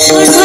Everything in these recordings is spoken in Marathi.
Thank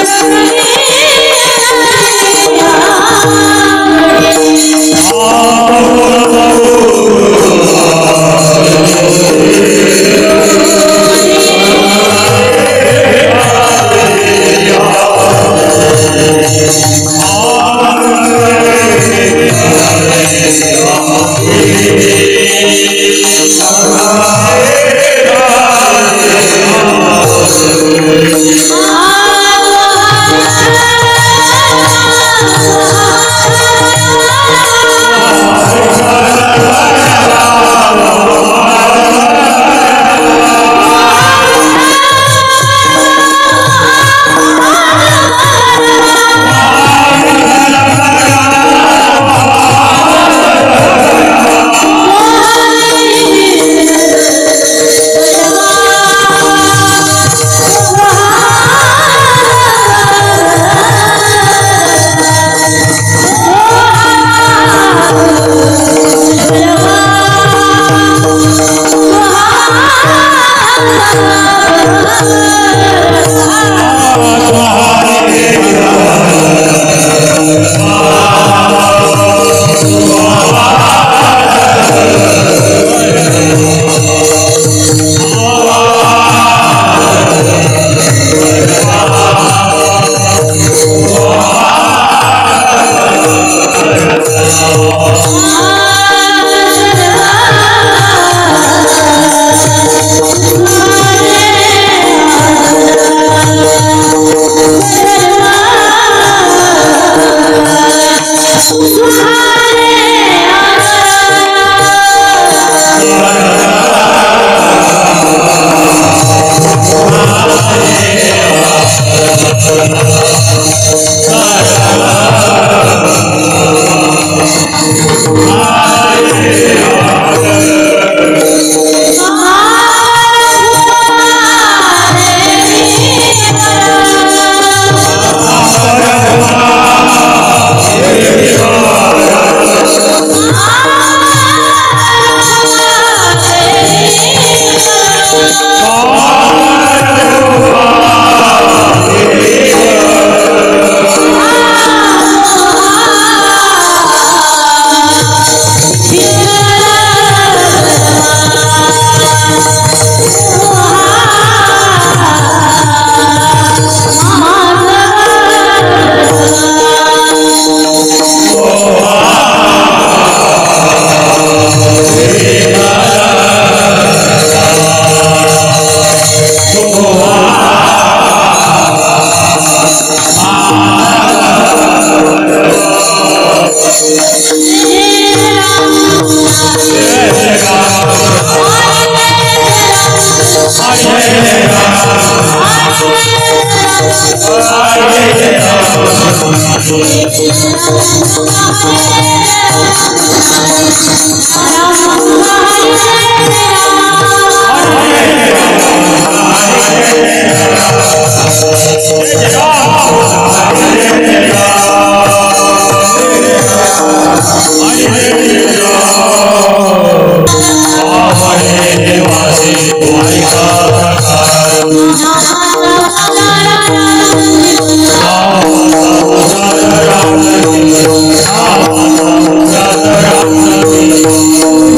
you.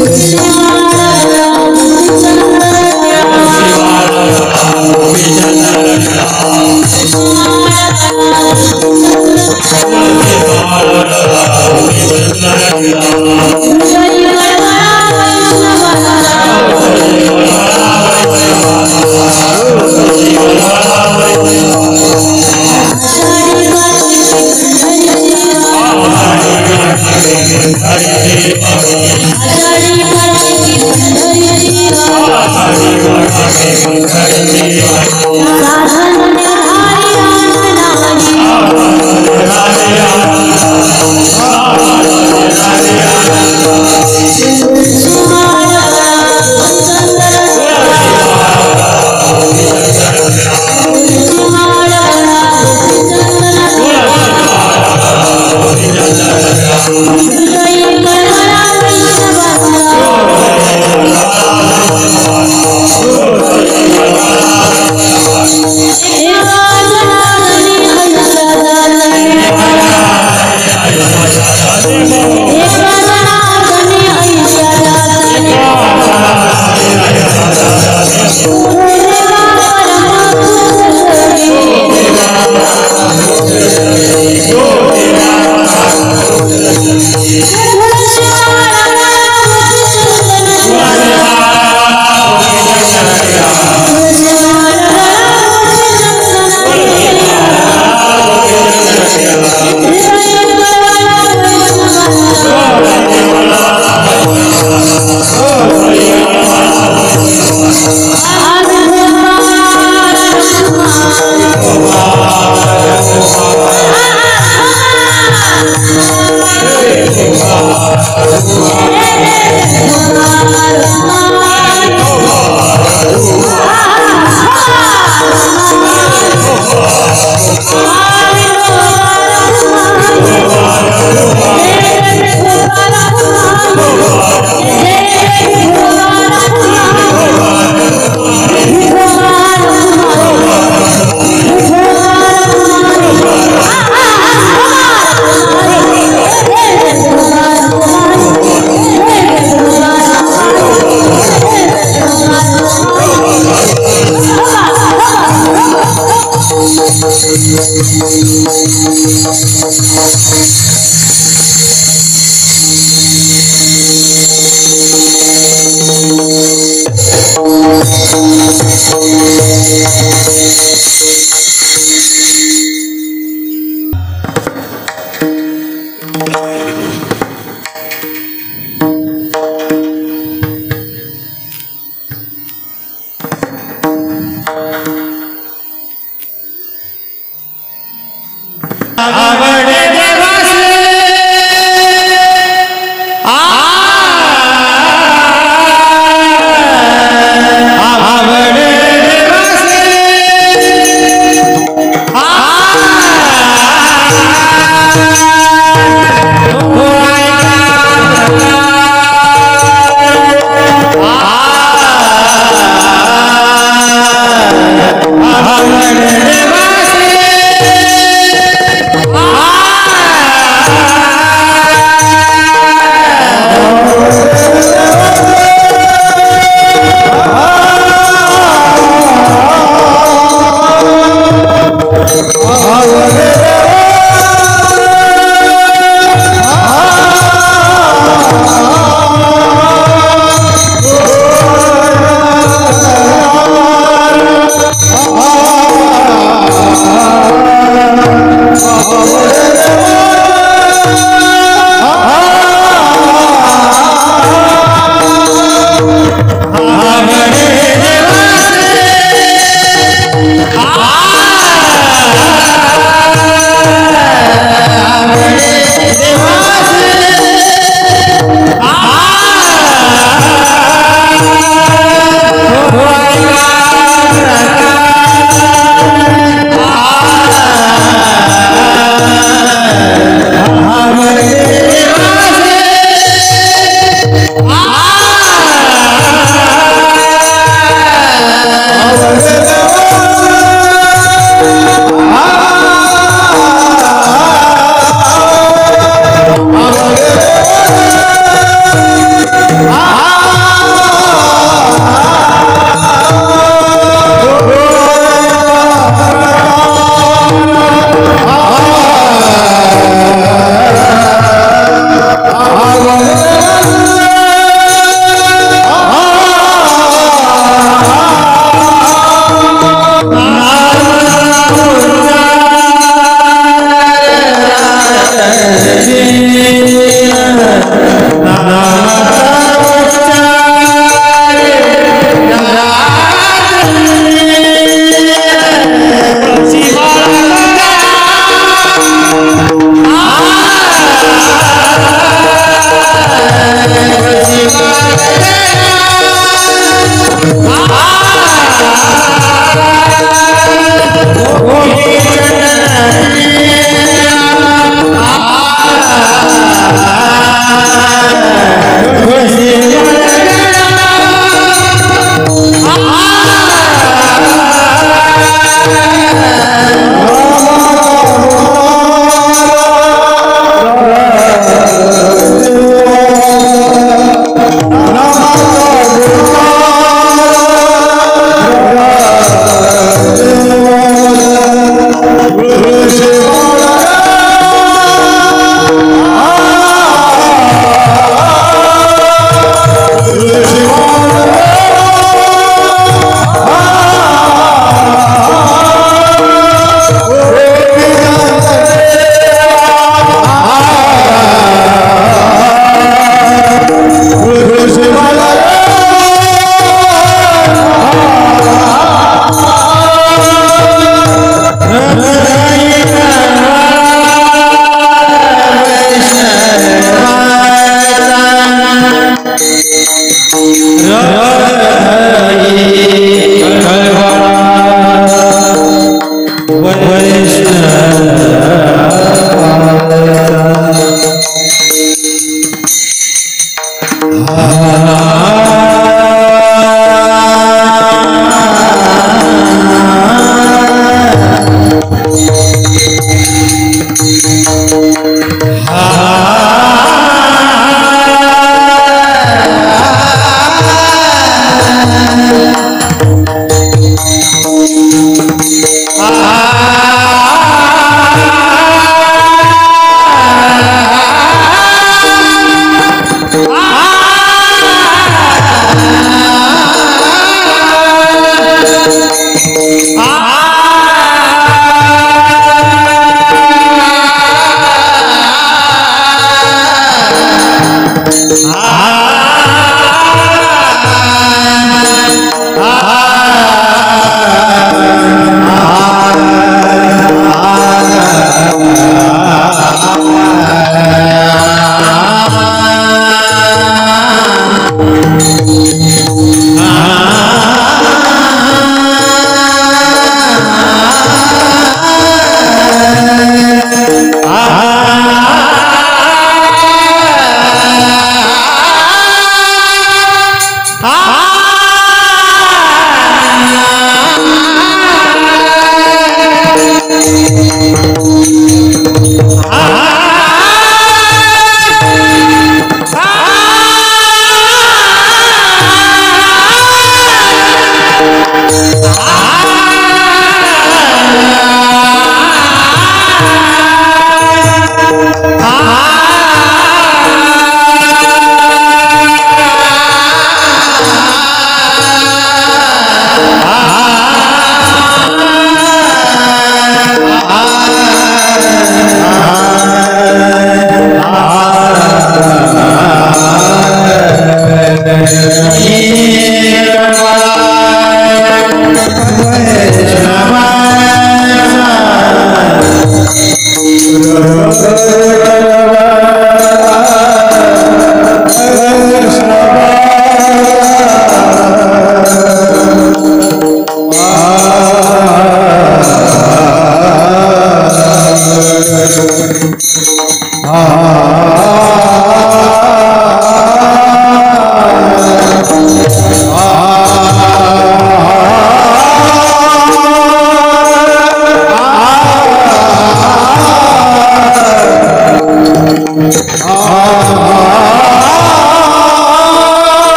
Ah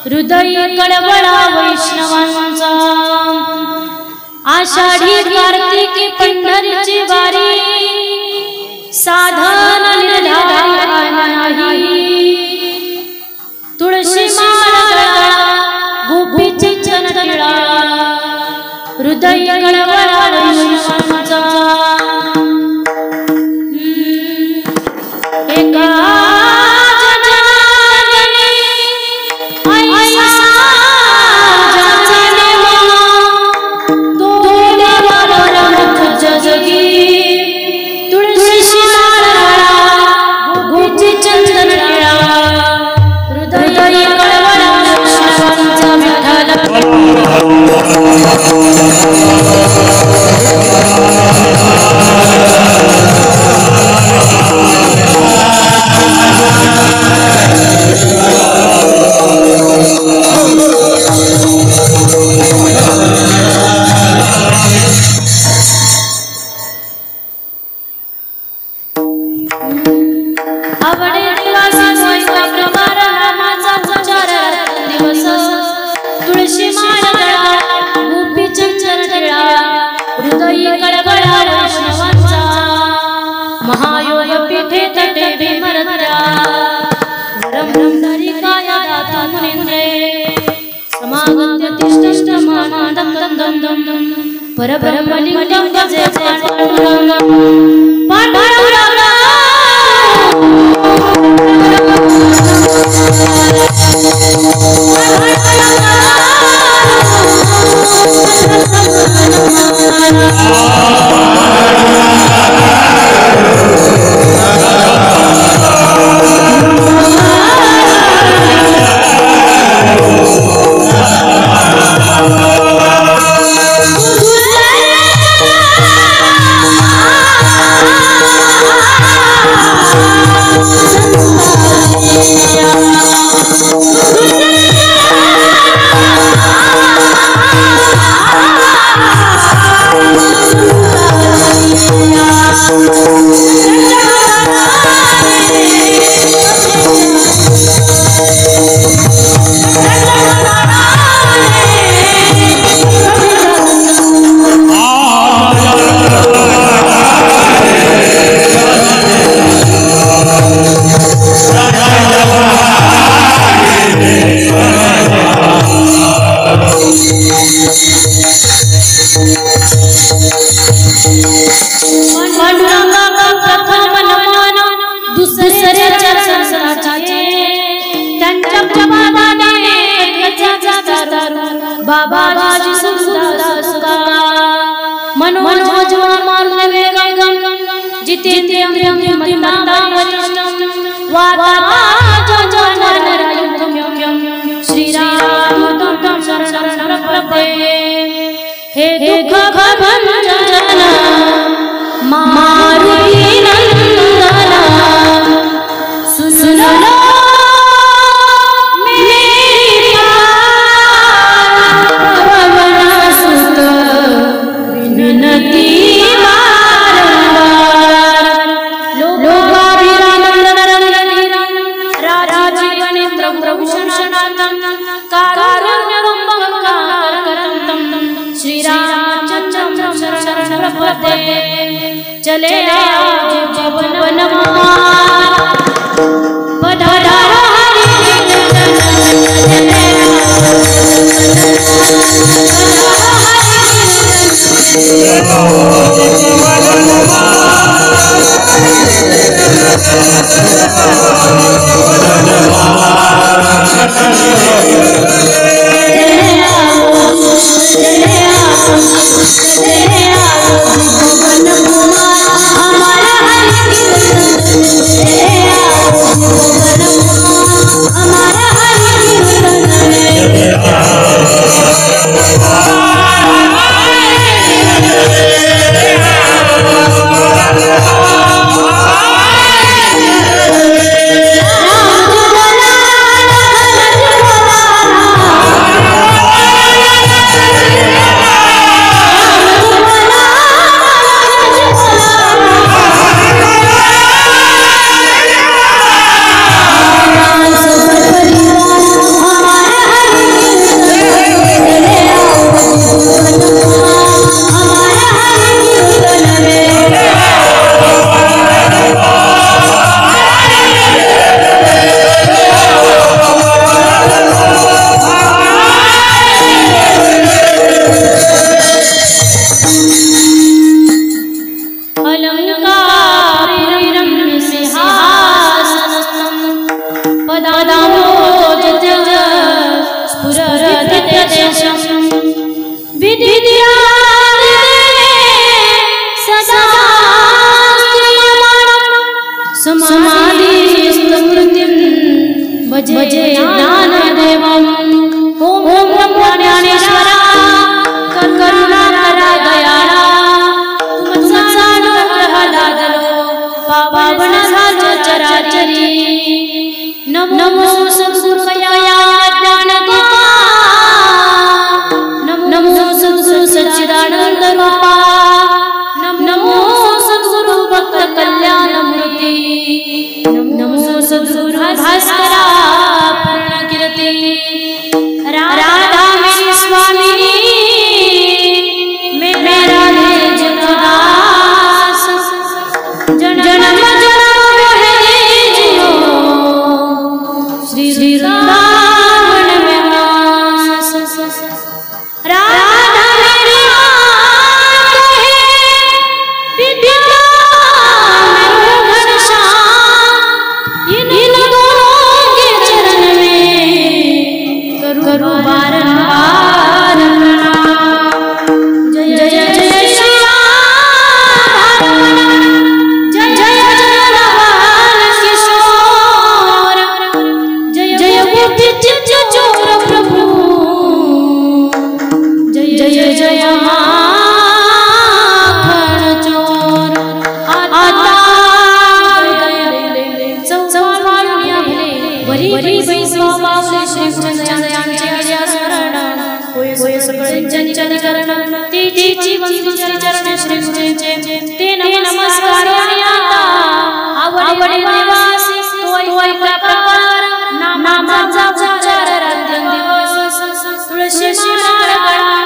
हृदय कळवळा वैष्णवांचा आषाढी कार्तिकी पंढरीची वारी साधन निर्धार नाही तुळशी माळा गोपीचे चरणळा हृदय कळवळा वैष्णवांचा एका परब्रह्मलिंगं गजे बाबाजी सुदा मनोज मार्ले गंगम जितेंद्रियं मन्नादा वरिष्ठं वाताराजनरयुगम्यं श्रीराम तुम शरणं प्रपद्ये हे दुःख भंजन मारुति नंदन सुनो चले जीवन हमारा सतेशं विदित्या सदा समाधिस्तमृतिं भजे ज्ञानदेवम् ओम ब्रह्मज्ञानेश्वरा करुणाकरा दयाळा तुमचा अनुग्रह लादलो पावन झालो चराचरी नमो सद्गुरु कया ज्ञानदीपा नमो सद्गुरु सच्चिदानंद रूपा नमो सद्गुरु भक्त कल्याण मूर्ती नमो सद्गुरु भास्करा पूर्ण कीर्ती राधा मेरी स्वामी मैं राधे जगदास जन्म जन्म है जियो श्री वृंदावन में वास राधा मेरी मात है विद्या मेरा घनश्याम इन दोनों के चरण में करूं बारंबार प्रणाम जय जय जय श्री राम जय जय जय नवल किशोर जय जय बुद्धि चित्त चोर प्रभु जय जय जय माखन चोर आता वरी स्वभाव श्री गुरुजयांचे स्मरण होय सगळे जन करण तेची वंदू चरण श्री गुरुचे ते नमस्कार आवडे निवासी तोय प्रकार नामाचा उच्चार रात्रंदिवस तुळशी माळ गळा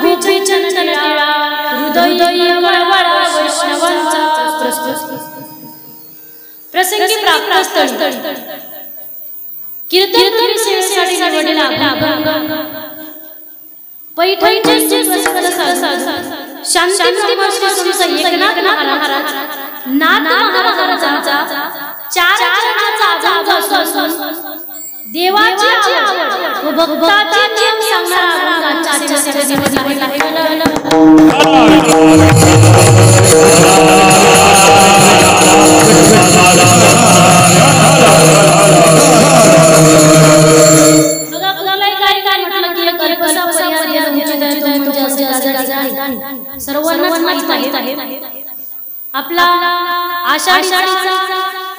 गोपी चंदन टिळा हृदय कळवळा वैष्णवांचा प्रस्तुत प्रसंगी प्राप्त स्थळ कीर्तन विषयासाठी निवडलेला अभंग पैठणचे प्रसिद्ध साधू शांती ब्रह्मश्री एकनाथ महाराज नाथ महाराजांचा चार चरणाचा अभंग असून देवाची आवड व भक्ताचे नियम सांगणारा अभंग आजच्या सेवेसाठी सर्वांनाच माहित आहे आपला आषाढीचा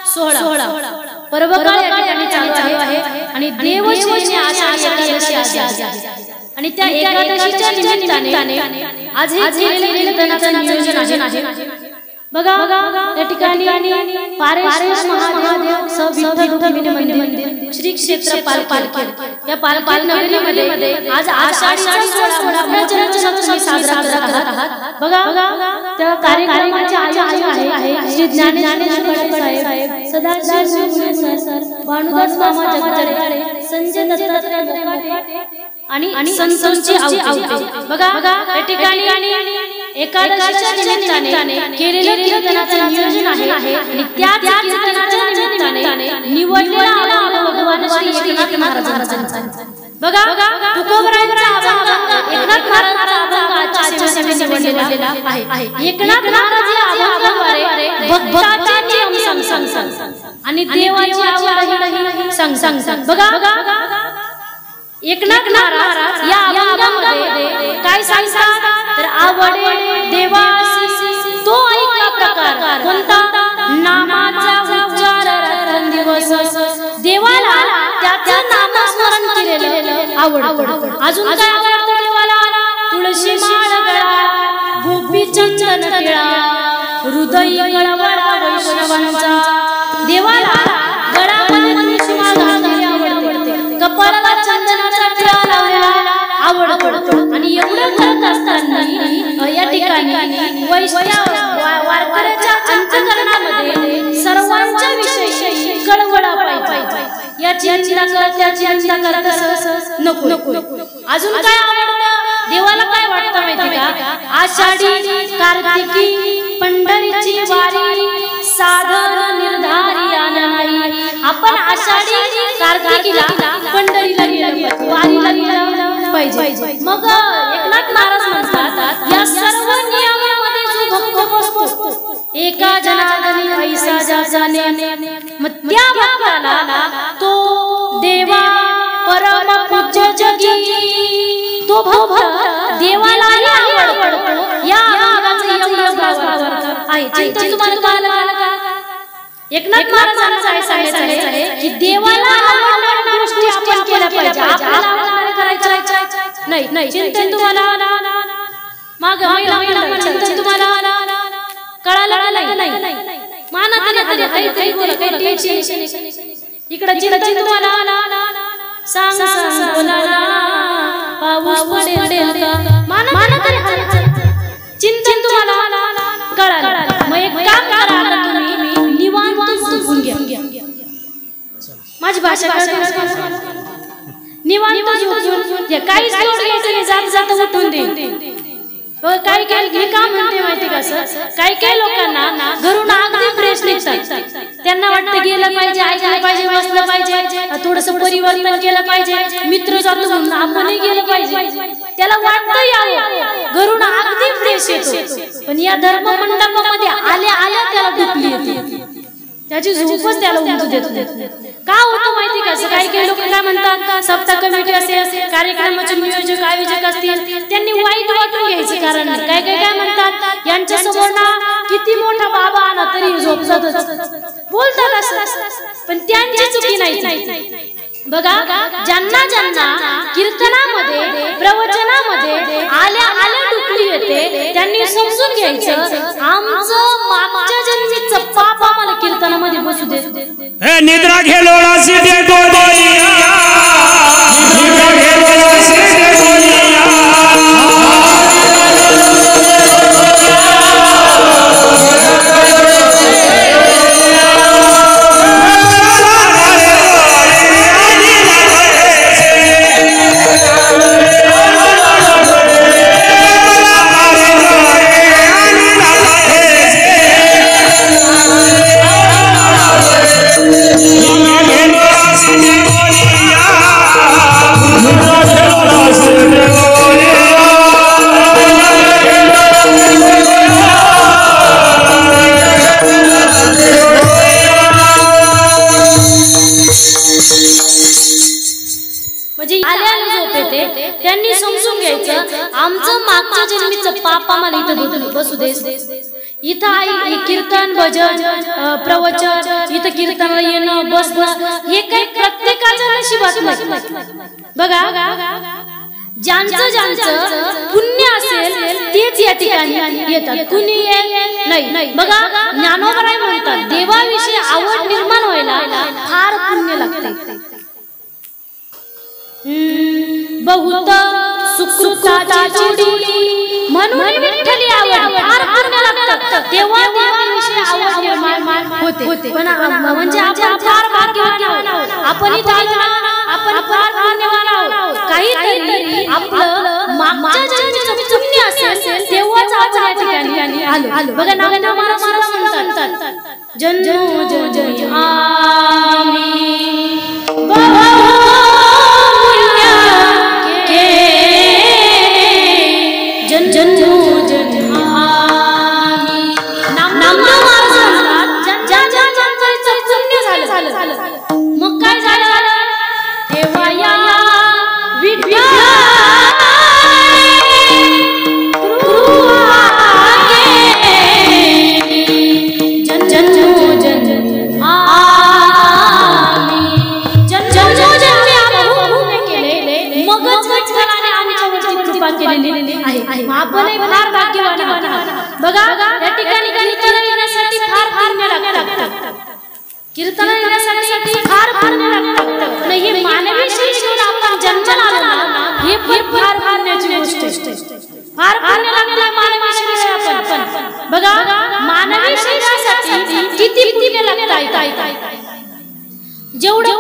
सोहळा पर्वकाळ या ठिकाणी चालू आहे आणि देवशयनी आषाढी एकादशी आहे आणि त्या एकादशीच्या निमित्ताने आज हे कीर्तनाचं नियोजन आहे बघा या ठिकाणी पारेश्वर महादेव स विठ्ठल रुक्मिणी मंदिर श्री क्षेत्र पालखी या पालखी नगरीमध्ये आज आषाढीचा सोहळा मोठ्या जल्लोषाने साजरा करत आहात बघा त्या कार्यक्रमाचे आयोजक आहे श्री ज्ञानेश्वर साहेब सदाशिव सर भानुदास मामा जगदाळे संजय दत्तात्रय बोकाटे आणि संतोषी आवटे बघा या ठिकाणी एकादशीच्या निमित्ताने केलेल्या कीर्तनाचं नियोजन आहे आणि त्या कीर्तनाच्या निमित्ताने निवडलेला भगवान श्री एकनाथ महाराजांचा बघा तुकोबरायांचा अभंग एकनाथ महाराजांचा अभंग आजच्या सेवेसाठी निवडलेला आहे एकनाथ महाराज या अभंगाद्वारे भक्ताचे नियम सांग आणि देवाची आवड सांग बघा एकनाथ महाराज या अभंगामध्ये काय सांगतात तर आवडे देवासी तो ऐका प्रकार कोणता नामाचा उच्चार रात्रंदिवस देवाला त्याचं नामस्मरण केलेलं आवड अजून काय आवडतं देवाला तुळशी माळ गळा गोपी चंदन टिळा हृदय कळवळा वैष्णवांचा देवाला गळामध्ये तुळशी माळ घालणे आवडते कपाळाला चंदनाचा टिळा लावलेला आवडतो आणि एवढं करत असताना या ठिकाणी वैष्णव वारकऱ्याच्या अंतःकरणामध्ये सर्वांच्या विषयी कळवळा पाहिजे याची चिंता करत नको अजून काय आवडतं देवाला काय वाटतं माहिती का आषाढी कार्तिकी पंढरीची वारी साधन निर्धारी नाही आपण आषाढी कार्तिकीला पंढरीला गेलो वारीला गेलो पाहिजे। मग एकनाथ महाराज म्हणतात या सर्व नियमामध्ये जो भक्त बसतो एका जनार्दनी ऐसा जाने, मग त्या भक्ताला तो देवा परम पूज्य जगी तो भक्त देवालाही आवडतो। या भावाचं एवढं भाव आहे। चिंतन तुम्हाला एकनाथ महाराजांचं आहे सांगायचं आहे की देवाला आवडणाऱ्या गोष्टी आपण केल्या पाहिजे, आपल्याला आवडणारे करायचं नाही। चिंतन तुम्हाला माग चिंतन तुम्हाला कळालं नाही मानत नाही काही बोला काही टेन्शन इकडे चिंतन तुम्हाला सांग बोला पाऊस पडेल का मानत चिंतन तुम्हाला कळालं। मग एक काम करा तुम्ही निवांत झोपून घ्या। माझी भाषा निवांत झोपून घ्या, काहीच लोड घ्यायचं नाही, जात जात उठून दे। काही मी काम म्हणते माहिती का सर, काही लोकांना घरून अगदी फ्रेश निघतात, त्यांना वाटतं गेलं पाहिजे, ऐकलं पाहिजे, बसलं पाहिजे, थोडंसं परिवर्तन केलं पाहिजे, मित्र जातो म्हणून आपणही गेलं पाहिजे, त्याला वाटतं यावं, घरून अगदी फ्रेश येतो, पण या धर्म मंडपामध्ये आल्या त्याला डुबली येते, त्याची झोपच त्याला उमजू देत नाही। का होतं माहिती का, काही लोक काय म्हणतात सप्ताह कमिटी असेल, कार्यक्रमाचे नियोजक आयोजक असतील, त्यांनी वाईट वाटून घ्यायचे कारण नाही। काय म्हणतात यांच्या समोर ना किती मोठा बाबा आला तरी झोपतातच बोलतात असं, पण त्यांची चुकी नाही। बघा ज्यांना कीर्तनामध्ये प्रवचनामध्ये आल्या डुकली येते त्यांनी समजून घ्यायचं आमचं मागच्या जन्मीचं पाप आम्हाला कीर्तनामध्ये बसू दे। निद्रा घेलोळा सिद्धे गोदिया, निद्रा घेलोळा सिद्धे गोदिया, त्यांनी समजून घ्यायचं आमचं मागच्या जन्मीचं पाप आम्हाला इथं बसू दे। इथं आई कीर्तन भजन प्रवचन इथं कीर्तनाला येणं बसणं हे काही प्रत्येकाच्या नशिबात नाही। बघा ज्यांचं पुण्य असेल तेच या ठिकाणी येतात, कुणी नाही। बघा ज्ञानोबराय म्हणतात देवाविषयी आवड निर्माण व्हायला फार पुण्य लागते। बहुत सुकृताची जोडी म्हणून विठ्ठली आवड फार पुण्य लागतं, तेव्हा देवाविषयी आवड निर्माण होते। पण म्हणजे आपण फार भाग्यवान आहोत, आपण इथं आलो ना, आपण फार पुण्यवान आहोत। काहीतरी आपलं मागच्या जन्मीचं पुण्य असेल तेव्हाच आपण या ठिकाणी आलो। बघा नागेंद्र महाराज म्हणतात जन्मो जन्मी आम्ही मग काय झालं तेव्हा या आपणही फार भाग्यवान आहोत। बघा या ठिकाणी कीर्तन येण्यासाठी फार पुण्य लागतं, कीर्तन येण्यासाठी फार पुण्य लागतं। हे मानवी शरीरावर आपण जन्माला आलो ना, हे फार पुण्याची गोष्ट आहे, फार पुण्य लागते मानवी शरीरावर। आपण बघा मानवी शरीरासाठी किती पुण्य लागतं, जेवढं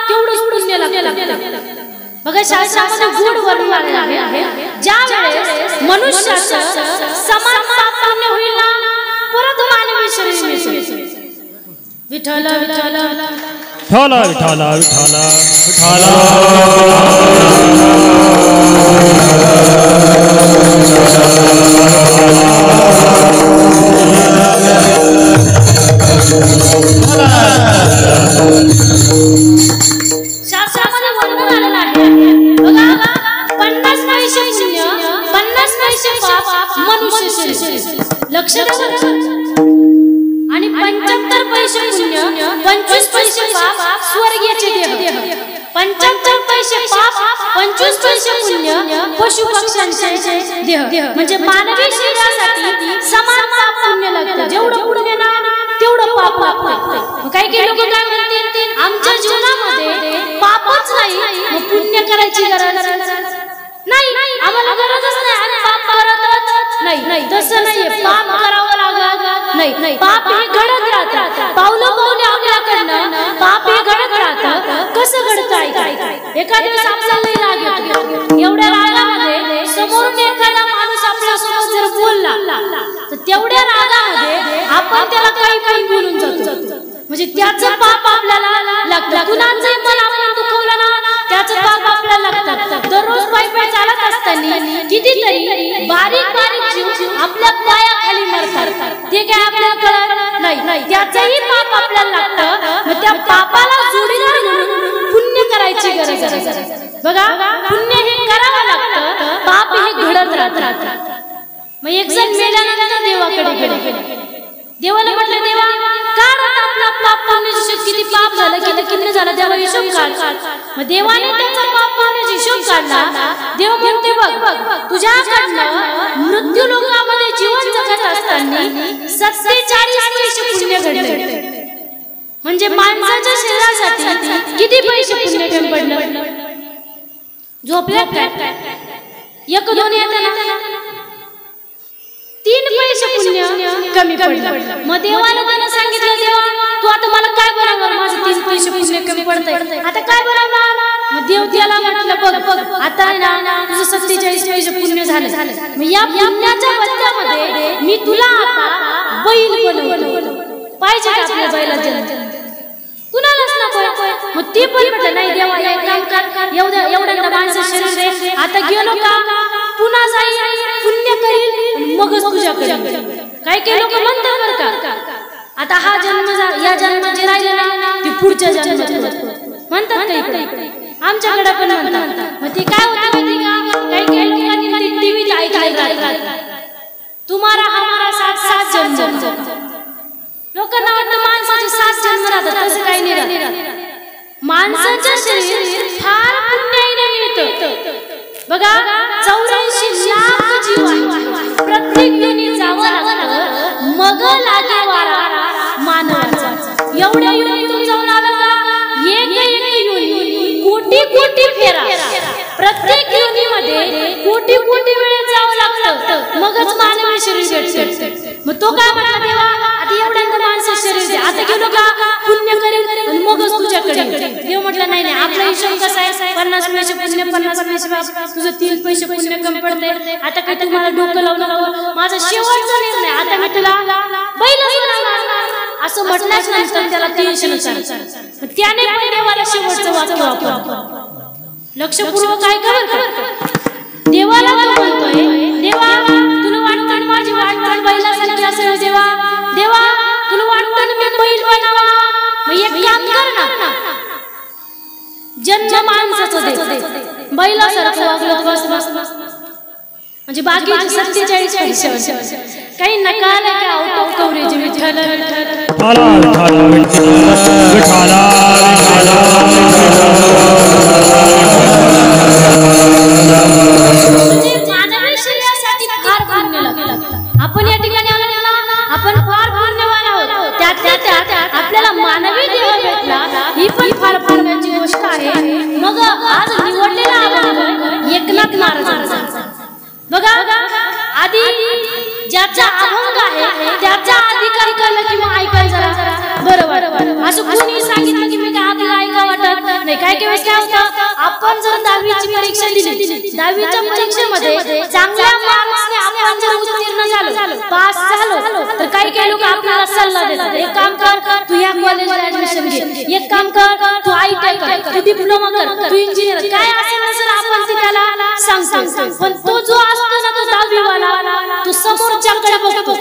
तेवढं पुण्य लागतं। बघा शास्त्रामध्ये गुण वर्णन आहे, ज्या वेळेस मनुष्याचं समान पुण्य होईल ना परत मानवी शरीर विठ्ठल विठ्ठल विठाला विठाला विठाला विठाला शास्त्रामध्ये वर्णन आलेलं आहे बघा 50 पैसे पुण्य 50 पैसे पाप मनुष्य शरीर लक्ष द्या आणि 75 पैसे पुण्य 25 पैसे पाप स्वर्गीयचे देह 75 पैसे पाप 25 पैसे पुण्य पशु पक्ष्यांचे देह म्हणजे मानवी शरीरासाठी समान पाप पुण्य लागतं जेवढं पुण्य ना तेवढं पाप लागतं काही लोक काय म्हणतील आमच्या जीवनामध्ये पापच नाही मग पुण्य करायची गरज नाही आम्हाला गरजच नाही आणि पाप करत नाही तसं नाहीये पाप करावं लागत नाही पाप हे घडत राहतं पावलं पावले आपल्याकडनं पाप हे घडत राहतं कसं घडतं एखाद्या वेळेस आपल्याला राग येतो एवढ्या रागामध्ये समोरून एखादा माणूस आपल्यासोबत जर बोलला तर तेवढ्या रागामध्ये आपण त्याला काही बोलून जातो म्हणजे त्याचं पाप आपल्याला लागतं कुणाचंही मन आपण दुखवलं ना त्याचं पाप आपल्याला लागतं दररोज पाय चालत असताना कितीतरी बारीक जीव आपल्या पायाखाली मरतात ते काय आपल्याला कळत नाही त्याचंही पाप आपल्याला लागतं मग त्या पापाला जोडीदार म्हणून पुण्य करायची गरज आहे बघा पुण्य हे करावं लागतं पाप हे घडत राहतात मग एक जण मेल्यानंतर देवाकडे गेले देवाला म्हटलं देवा काढ आपला पाप पावण्याची किती पाप झालं किती किन्न झालं त्याला हिशोब काढ मग देवाने त्याचा पाप पावण्याचा हिशोब काढला देव म्हणते बघ तुझ्याकडनं मृत्यू लोकामध्ये जीवन जगत असताना 47 पैसे पुण्य घडले म्हणजे माणसाच्या शरीरासाठी किती पैसे पुण्य कमी पडलं झोपल्या एक दोन येताना 3 पैसे पुण्य कमी पडलं मग देवाने त्याला सांगितलं देवा तू आता मला काय बनवणार माझं 3 पैसे पुण्य कमी पडतंय आता काय बनवणार मग देव त्याला म्हटलं बघ आता ना तुझं 47 पैसे पुण्य झालं मग या पुण्याच्या बदल्यामध्ये मी तुला आता बैल बनवलं पाहिजे आपल्या बैलाला कुणालाच नको मग ते पण म्हटलं नाही देवा एक काम कर एवढ्या माणसं शरीर आहे आता गेलो का पुन्हा जाईल पुण्य करील मगच तुझ्या करील काही लोक म्हणतात बरं का आता हा जन्म या जन्माचे राहिले ना ते पुढच्या जन्मात म्हणतात काही आमच्याकडे पण म्हणतात मग ते काय होतं माहिती का काही टीव्हीत ऐकायला तुम्हाला हमारा सात जन्म लोकांना वाटतं माणसाचे 7 जन्म राहतात तसं काही नाही राहत माणसाचं शरीर फार पुण्याने मिळतं बघा 84 लाख जीव आहे प्रत्येक योनी जावं लागतं मग लागे वारा मानवाचा एवढ्या योनीतून जाऊन आलं का एक योनी कोटी फेरा प्रत्येक योनीमध्ये कोटी वेळेस जावं लागतं मगच मानवी शरीर भेटतं मग तो काय म्हणला देवा आता एवढ्यांदा माणसं शरीर दे आता गेलो का पुण्य करेल आणि मगच तुझ्याकडे देव म्हटलं नाही आपला हिशोब कसा आहे 50 पैसे पुण्य 50 पैसे पाप तुझं 3 पैसे पुण्य कमी पडते आता काय तुम्हाला डोकं लावू नको माझा शेवटचा निर्णय आता मी तुला बैलच बनवणार असं म्हटल्याच नंतर त्याला टेन्शन त्याने पण देवाला शेवटचं वाक्य वापरलं लक्षपूर्वक काय कर देवाला तो म्हणतोय देवा तुला वाटतं माझी वाट बैलासारखी असेल देवा तुला वाटतं मी बैल बनावा मग एक काम कर ना जन्म माणसाचं दे बैलासारखं वागलं बस म्हणजे बाकीचे 47 पैसे काही नकाला का आउट ऑफ कव्हरेज विठ्ठल मानवी शरीरासाठी फार पुण्य लागतं आपण या ठिकाणी आपण फार पुण्यवान आहोत त्यात आपल्याला मानवी देह भेटला ही पण फार पुण्याची गोष्ट आहे मग आज निवडलेला अभंग एकनाथ महाराजांचा बघा आधी ज्याचा अभंग आहे त्याचा अधिकार कळलं की मग ऐकायला जरा बरं वाटतं असं कोणी सांगितलं की मी काय आधी ऐका वाटत नाही काय काय काय वेळेस काय होतं, आपण जर 10वीची परीक्षा दिली, 10वीच्या परीक्षेमध्ये चांगल्या मार्क्सने आपण जर उत्तीर्ण झालो, पास झालो, तर काही काही लोक आपल्याला सल्ला देतात, एक काम कर तू या कॉलेजला ऍडमिशन घे, एक काम कर तू ITI कर, तू डिप्लोमा कर, तू इंजिनियर, काय असेल नसेल आपण ते त्याला सांगतो. पण तो जो असतो ना तो 10वी वाला, तो समोरच्याकडे बघतो,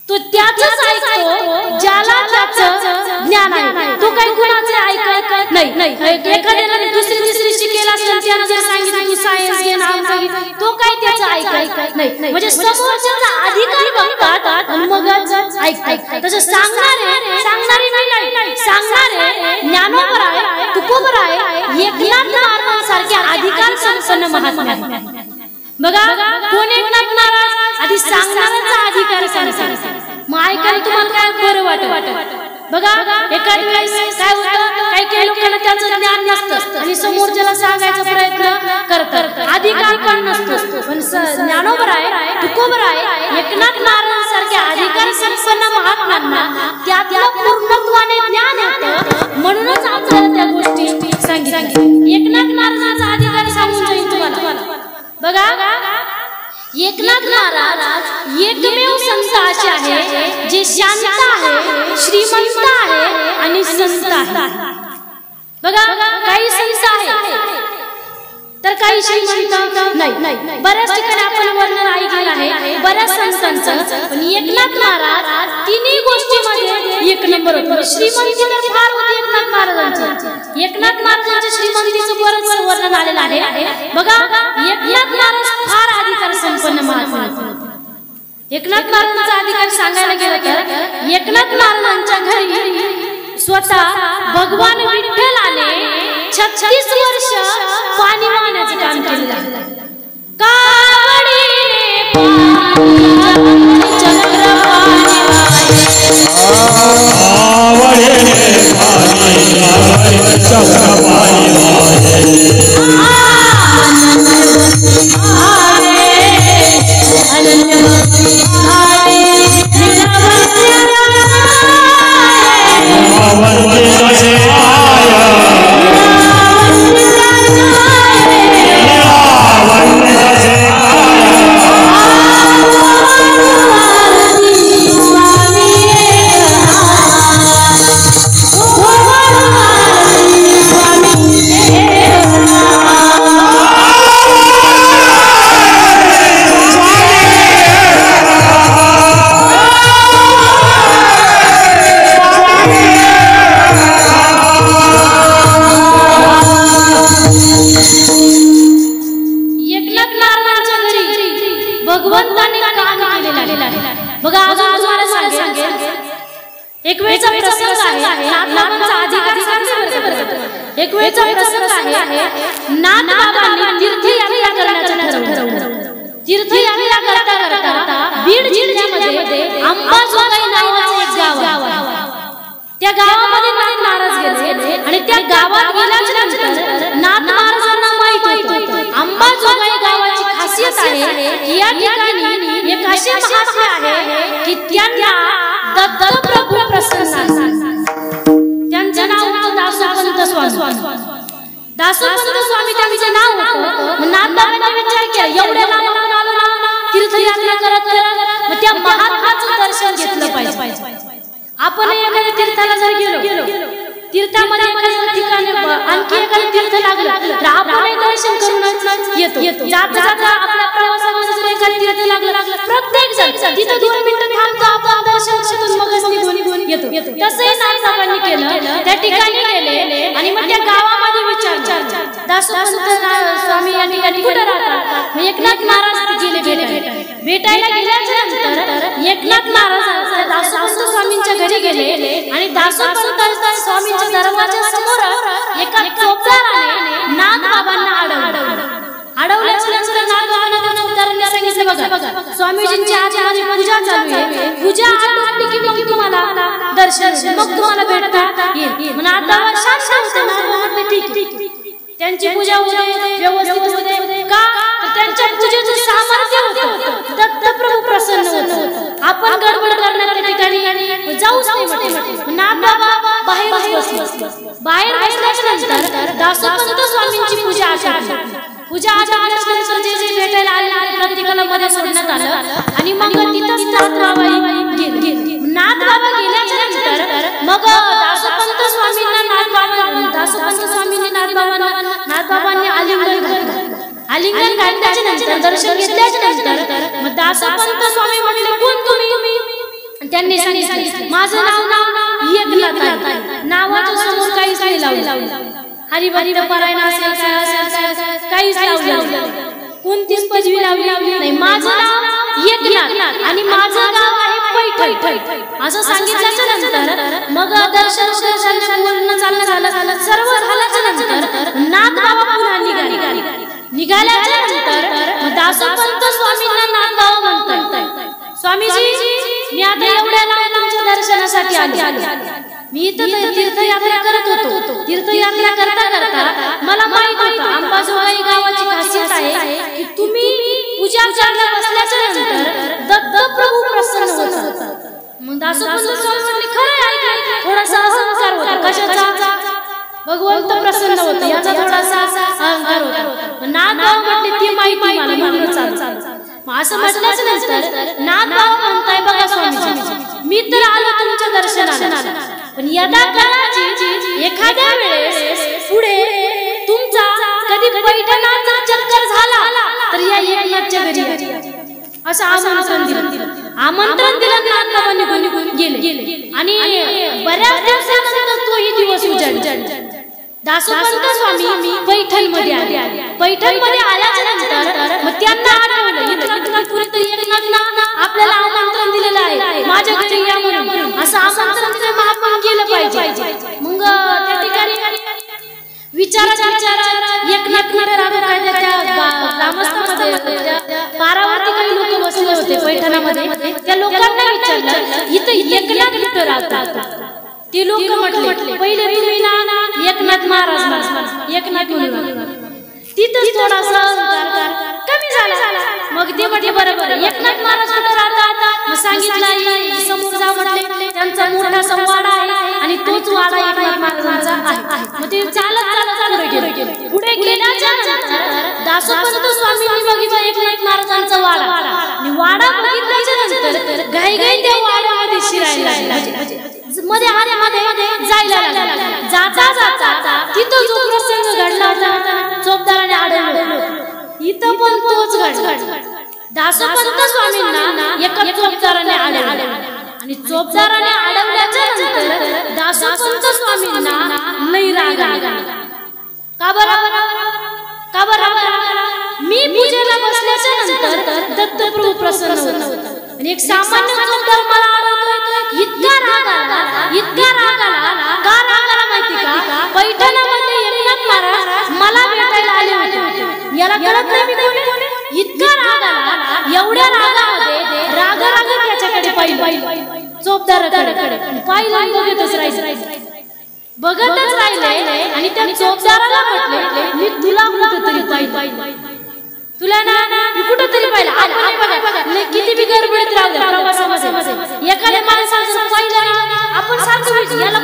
तो त्याचंच ऐकतो ज्याला त्याचं ज्ञान आहे, तो काही कुणाचे ऐकत नाही. एखाद्याने दुसरी तिसरी शिकेल असेल, त्यानं जर सांगितलं तू सायन्स घे ना, तो काही त्याचं ऐकत नाही. म्हणजे समोरच्याचा अधिकार बघतात मगच ऐकतात. तसं सांगणारे ज्ञानोबर आहे, तुकोबर आहे, एकनाथ महाराज सारखे अधिकार संपन्न महात्मा. बघा कोण एकनाथ महाराज आधी सांगणाऱ्याचा अधिकार सांगतात, मग ऐकायला तुम्हाला काय बरं वाटत. बघा एखाद वेळेस काय होतं, काही लोकांना त्याचं ज्ञान नसतं आणि समोरच्याला सांगायचा प्रयत्न करतात, अधिकार पण नसतो. पण ज्ञानोबर आहे, तुकोबर आहे, एकनाथ महाराज सारखे अधिकार संपन्न महात्म्यांना त्यातलं पूर्णत्वाने ज्ञान येतं, म्हणूनच आपल्याला त्या गोष्टी सांगितल्या. एकनाथ महाराजांचा अधिकार सांगून जाईल तुम्हाला. बघा एकनाथ महाराज एकमेव संत असे आहे जे शांत आहे, श्रीमंत आहे आणि संत आहे. बघा काही संत आहे तर काही श्रीमंत नाही. बऱ्याच ठिकाणी आपण वर्णन ऐकलं आहे बऱ्याच संतांचं, पण एकनाथ महाराज तिन्ही गोष्टीमध्ये एक नंबर होते. श्रीमंती तर फार होती एकनाथ महाराजांची. एकनाथ महाराजांच्या श्रीमंतीचं बरंच वर्णन आलेलं आहे. बघा एकनाथ महाराज फार अधिकार संपन्न महात्मा. एकनाथ महाराजांचा अधिकार सांगायला गेलं तर एकनाथ महाराजांच्या घरी स्वतः भगवान विठ्ठलाने 36 वर्ष पाणी वाहण्याचं काम केलेलं आहे. कावडीने चक्र पाणी भगवंताने काम केलेलं आहे. बघा अजून तुम्हाला सांगेन एक वेळचा प्रसंग आहे, नाथबाबांचा अधिकार सांगते. एक वेळचा प्रसंग आहे, नाथबाबांनी तीर्थयात्रा करण्याचं ठरवलं. तीर्थयात्रा करता करता बीड जिल्ह्यामध्ये अंबाजोगाई नावाचं एक गाव आहे. त्या गावामध्ये नाथ महाराज गेले आणि त्या गावात गेल्यानंतर नाथ महाराजांना माहित होतं अंबाजोगाई गावाची खासियत आहे, या ठिकाणी एक असे महात्मा आहे की त्यांना दत्तप्रभू प्रसन्न असतात. त्यांचं नाव होतं दासोपंत स्वामी. दासोपंत स्वामी त्यांचं नाव होतं. नाथबाबांनी विचार केला एवढ्या लांबून आलो तीर्थयात्रा करत करत, मग त्या महात्माचं दर्शन घेतलं पाहिजे. आपण एखाद्या तीर्थाला जर गेलो, तीर्थामध्ये एखाद्या ठिकाणी आणखी एखादं तीर्थ लागलं तर आपण दर्शन करूनच येतो. जाता जाता आपल्या प्रवासामध्ये जर एखादं तीर्थ लागलं, प्रत्येक जण तिथं 2 मिनिटं थांबतो, आपण दर्शन करतो, मगच निघून येतो. तसंही नाथबाबांनी केलं. त्या ठिकाणी गेले आणि मग त्या गावामध्ये विचारलं दासोपंत स्वामी या ठिकाणी कुठे राहतात. एकनाथ महाराज गेले भेटायला गेल्यानंतर एकनाथ महाराज दासोपंत स्वामींच्या घरी गेले आणि दासोपंत स्वामींच्या दरवाजा समोर एका चोपदाराने नाथबाबांना अडवल्यानंतर नाथबाबांना त्या चोपदाराने सांगितलं बघा स्वामीजींच्या आजूबाजू पूजा चालू आहे, पूजा आटोपली की मग तुम्हाला दर्शन, मग तुम्हाला भेटता येईल. म्हणून आता शांत होते. ठीक त्यांची पूजा होते, व्यवस्थित होते. का तर त्यांच्या पूजेचं सामर्थ्य होतं, दत्तप्रभू प्रसन्न होतं. आपण गडबड करण्याच्या ठिकाणी जाऊच नाही म्हटलं. नाथबाबा बाहेरच बसले. बाहेर बसल्याच्या नंतर दासोपंत स्वामींची पूजा आटोपली. पूजा आटोपल्यानंतर जे जे भेटायला आले प्रत्येकाला मध्ये सोडण्यात आलं आणि मग तिथंच नाथबाबा गेले. नाथबाबा गेल्याच्या नंतर मग दासोपंत स्वामींनी नाथबाबांनी आलिंगन घातल्याच्या नंतर दर्शन घेतल्याच्या नंतर मग दासोपंत स्वामी म्हणले कोण तुम्ही? त्यांनी सांगितलं माझं नाव एकनाथ आहे. नावाच्या समोर काहीच नाही लावलं. हरिभक्त पारायण असेल काहीच लावलं, कोणतीच पदवी लावली नाही. माझं नाव एकनाथ आणि माझं गाव आहे पैठण असं सांगितल्याच्या नंतर मग दर्शन बोलणं झालं. सर्व झाल्याच्या नंतर नाथबाबा पुन्हा निघाल्याच्या नंतर दासोपंत स्वामींना नाथबाबा म्हणतात स्वामीजी मी आता एवढ्या लांब तुमच्या दर्शनासाठी आले. मी इथं तीर्थयात्रा करत होतो. तीर्थयात्रा करता मला माहित होतं अंबाजोगाई गावाची खासियत आहे की तुम्ही पूजा करायला बसल्याच्या नंतर दत्तप्रभू प्रसन्न होतात. मग दासोपंत स्वामी म्हणले खरं आहे, थोडासा अहंकार होता. कशाचा? भगवंत प्रसन्न होता याचा थोडासा अहंकार होता. नाथबाबा म्हटले ती माहिती मला म्हणून चालतं. असं म्हटल्याच्या नंतर नाथबाबा म्हणताय बघा स्वामीजी मी तर आलो तुमच्या दर्शनाला, पण यदा कदाचित एखाद्या वेळेस पुढे तुमचा कधी पैठणाचा चक्कर झाला तर या एकनाथच्या घरी असं आमंत्रण दिलं. नाथबाबा निघून गेले आणि बऱ्याच दिवसानंतर तोही दिवस उजाडला. दासोपंत स्वामी पैठण मध्ये आले. पैठण मध्ये आल्याच्या नंतर मग त्यांना आठवलं एकनाथना आपल्याला आमंत्रण दिलेलं आहे माझ्या घरी या म्हणून. असं आमंत्रण आपण केलं पाहिजे. मग त्या ठिकाणी विचारात एकनाथ पारावरती काही लोक बसले होते पैठणामध्ये. त्या लोकांना विचारलं इथं एकनाथ कुठं राहतात? ते लोक म्हटले पहिले तुम्ही ना एकनाथ महाराज एकनाथ म्हणून. तिथंच थोडासा कमी झाला. मग ते म्हटले बरोबर एकनाथ महाराज कुठं राहतात? मग सांगितलं समोर जा म्हटले. त्यांचा मोठा संवाद आहे आणि तोच वाडा एकनाथ महाराजांचा आहे. मग ते चालत पुढे गेल्याच्या नंतर दासोपंत स्वामींनी बघितलं एकनाथ महाराजांचा वाडा आणि वाडा बघितल्याच्या नंतर घाईघाई त्या वाड्यामध्ये शिरायला मध्ये जायला लागला. जाता तिथं जो प्रसंग घडला होता चोपदाराने अडवलं. इथं पण तोच घडला. दासोपंत स्वामींना एका चोपदाराने अडवलं आणि चोपदाराने अडवल्याच्या नंतर दासोपंत स्वामींना लई राग आला. का बरं मी पूजेला बसल्याच्या नंतर दत्तप्रभू प्रसन्न होता आणि एक सामान्य चोपदार मला अडवतोय. इतका राग आला का राग आला माहिती का? पैठणामध्ये एकनाथ महाराज मला भेटायला आले होते. याला कळत नाही मी कोण आहे. इतका राग आला. एवढ्या रागामध्ये राग त्याच्याकडे पाहिलं चोपदाराकडे पाहिलं बघतच राहिले आणि त्या चोपदाराला म्हटले मी तुला कुठेतरी पाहिलं. तुला ना कुठेतरी पाहिलं. किती बी गडबडीत राहू प्रवासामध्ये एखाद्या माणसाला पाहिलं आपण सारखं याला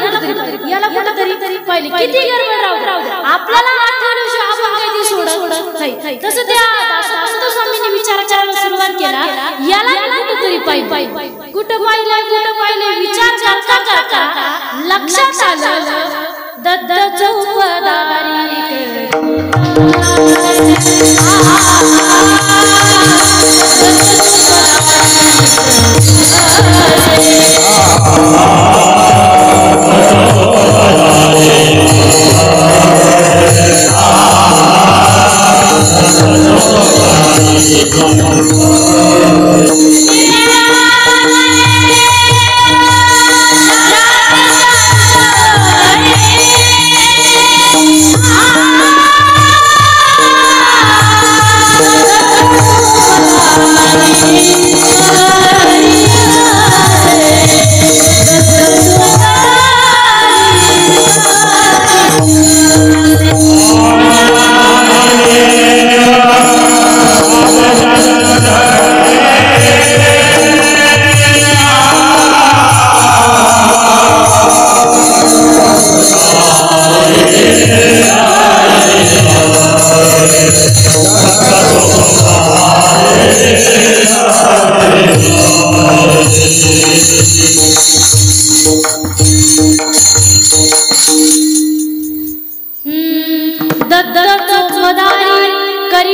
कुठेतरी पाहिले. किती गडबड राहू आपल्याला आठवल्याशिवाय आपण काही सोडत नाही. तसं त्या दासोपंत स्वामींनी विचार करायला सुरुवात केला. याला कुठेतरी पाहिलं. कुठं पाहिलं विचार करता लक्षात आलं दत्त चौपदारी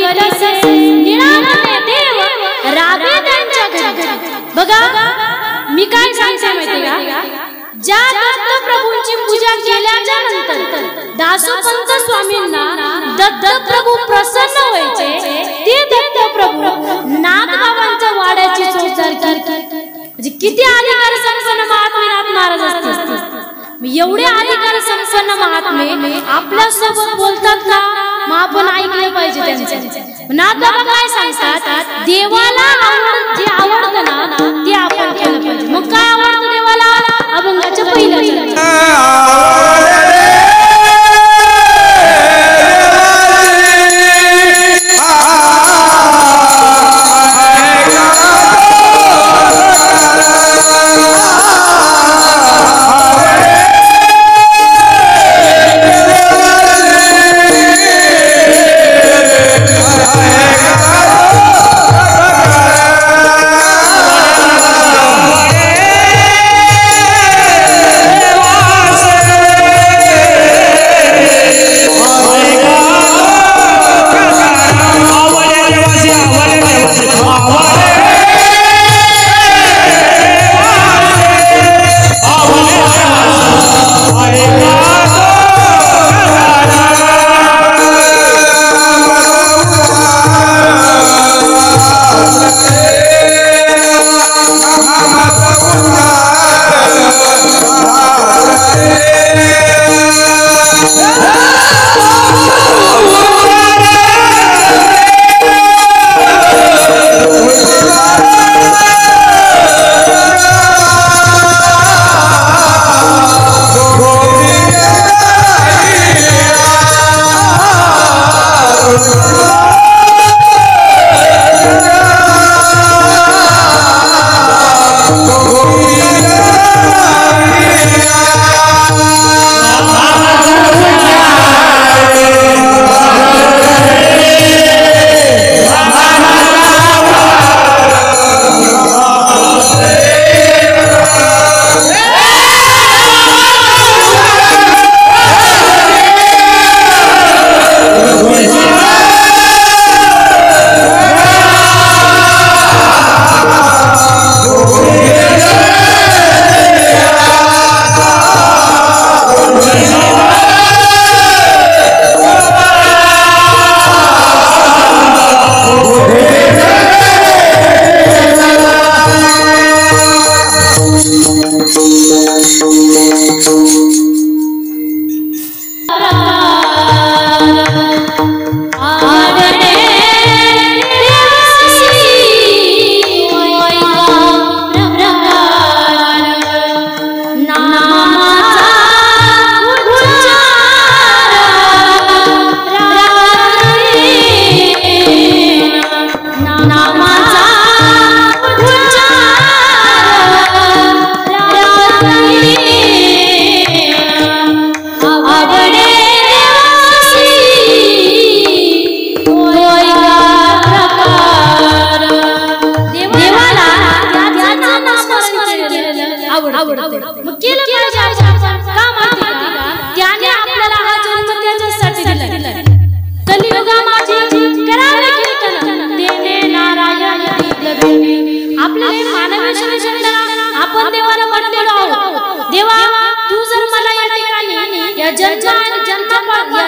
करीसे निळावणे देव राबे त्यांच्या घरी. बघा मी काय सांगते माहिती का, ज्या दत्त प्रभूंची पूजा केल्याच्या नंतर दासोपंत स्वामींना दत्त प्रभू प्रसन्न व्हायचे. ते दत्त प्रभू नागबाबांच्या वाड्याची चौचार करतात. म्हणजे किती अधिकार संपन्न महात्मे महाराज असतात. एवढे अधिकार संपन्न महात्मे आपल्या सोबत बोलतात ना, मग आपण ऐकले पाहिजे त्यांचे. नागबाबा काय सांगतात, देवाला जे आवडतं ना ते आपण केलं पाहिजे. मग काय आवडतं देवाला, अभंगाच्या पहिल्या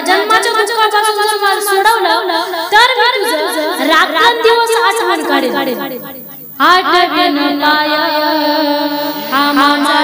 जन्माच्या दुःखापासून जर मला सोडवलं तर मी तुझं रात्रंदिवस आठवण काढेन. आठवेन काय हा माझा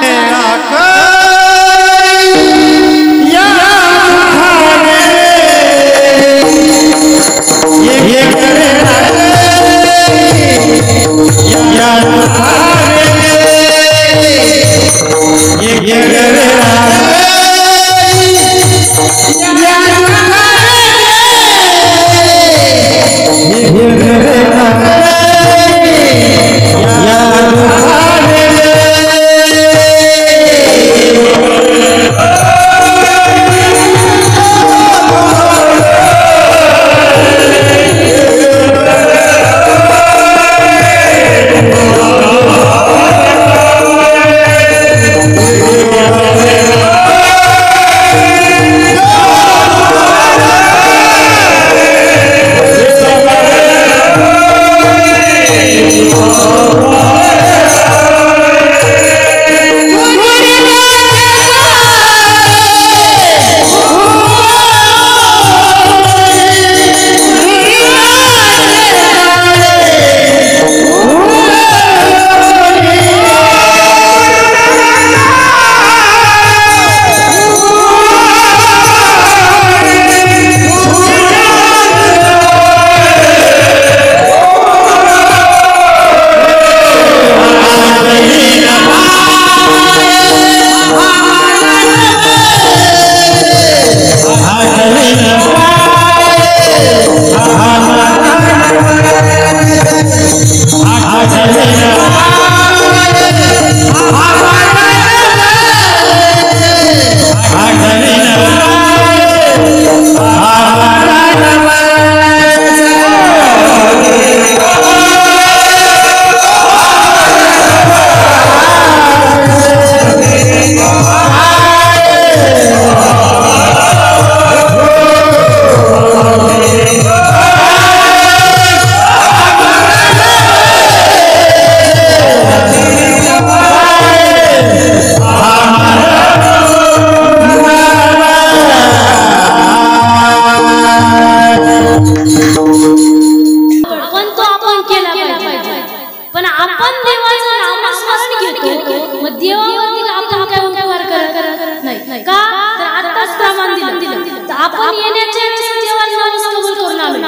आपण येण्याच्या वेळेस देवाला नवस कबूल करून आलो.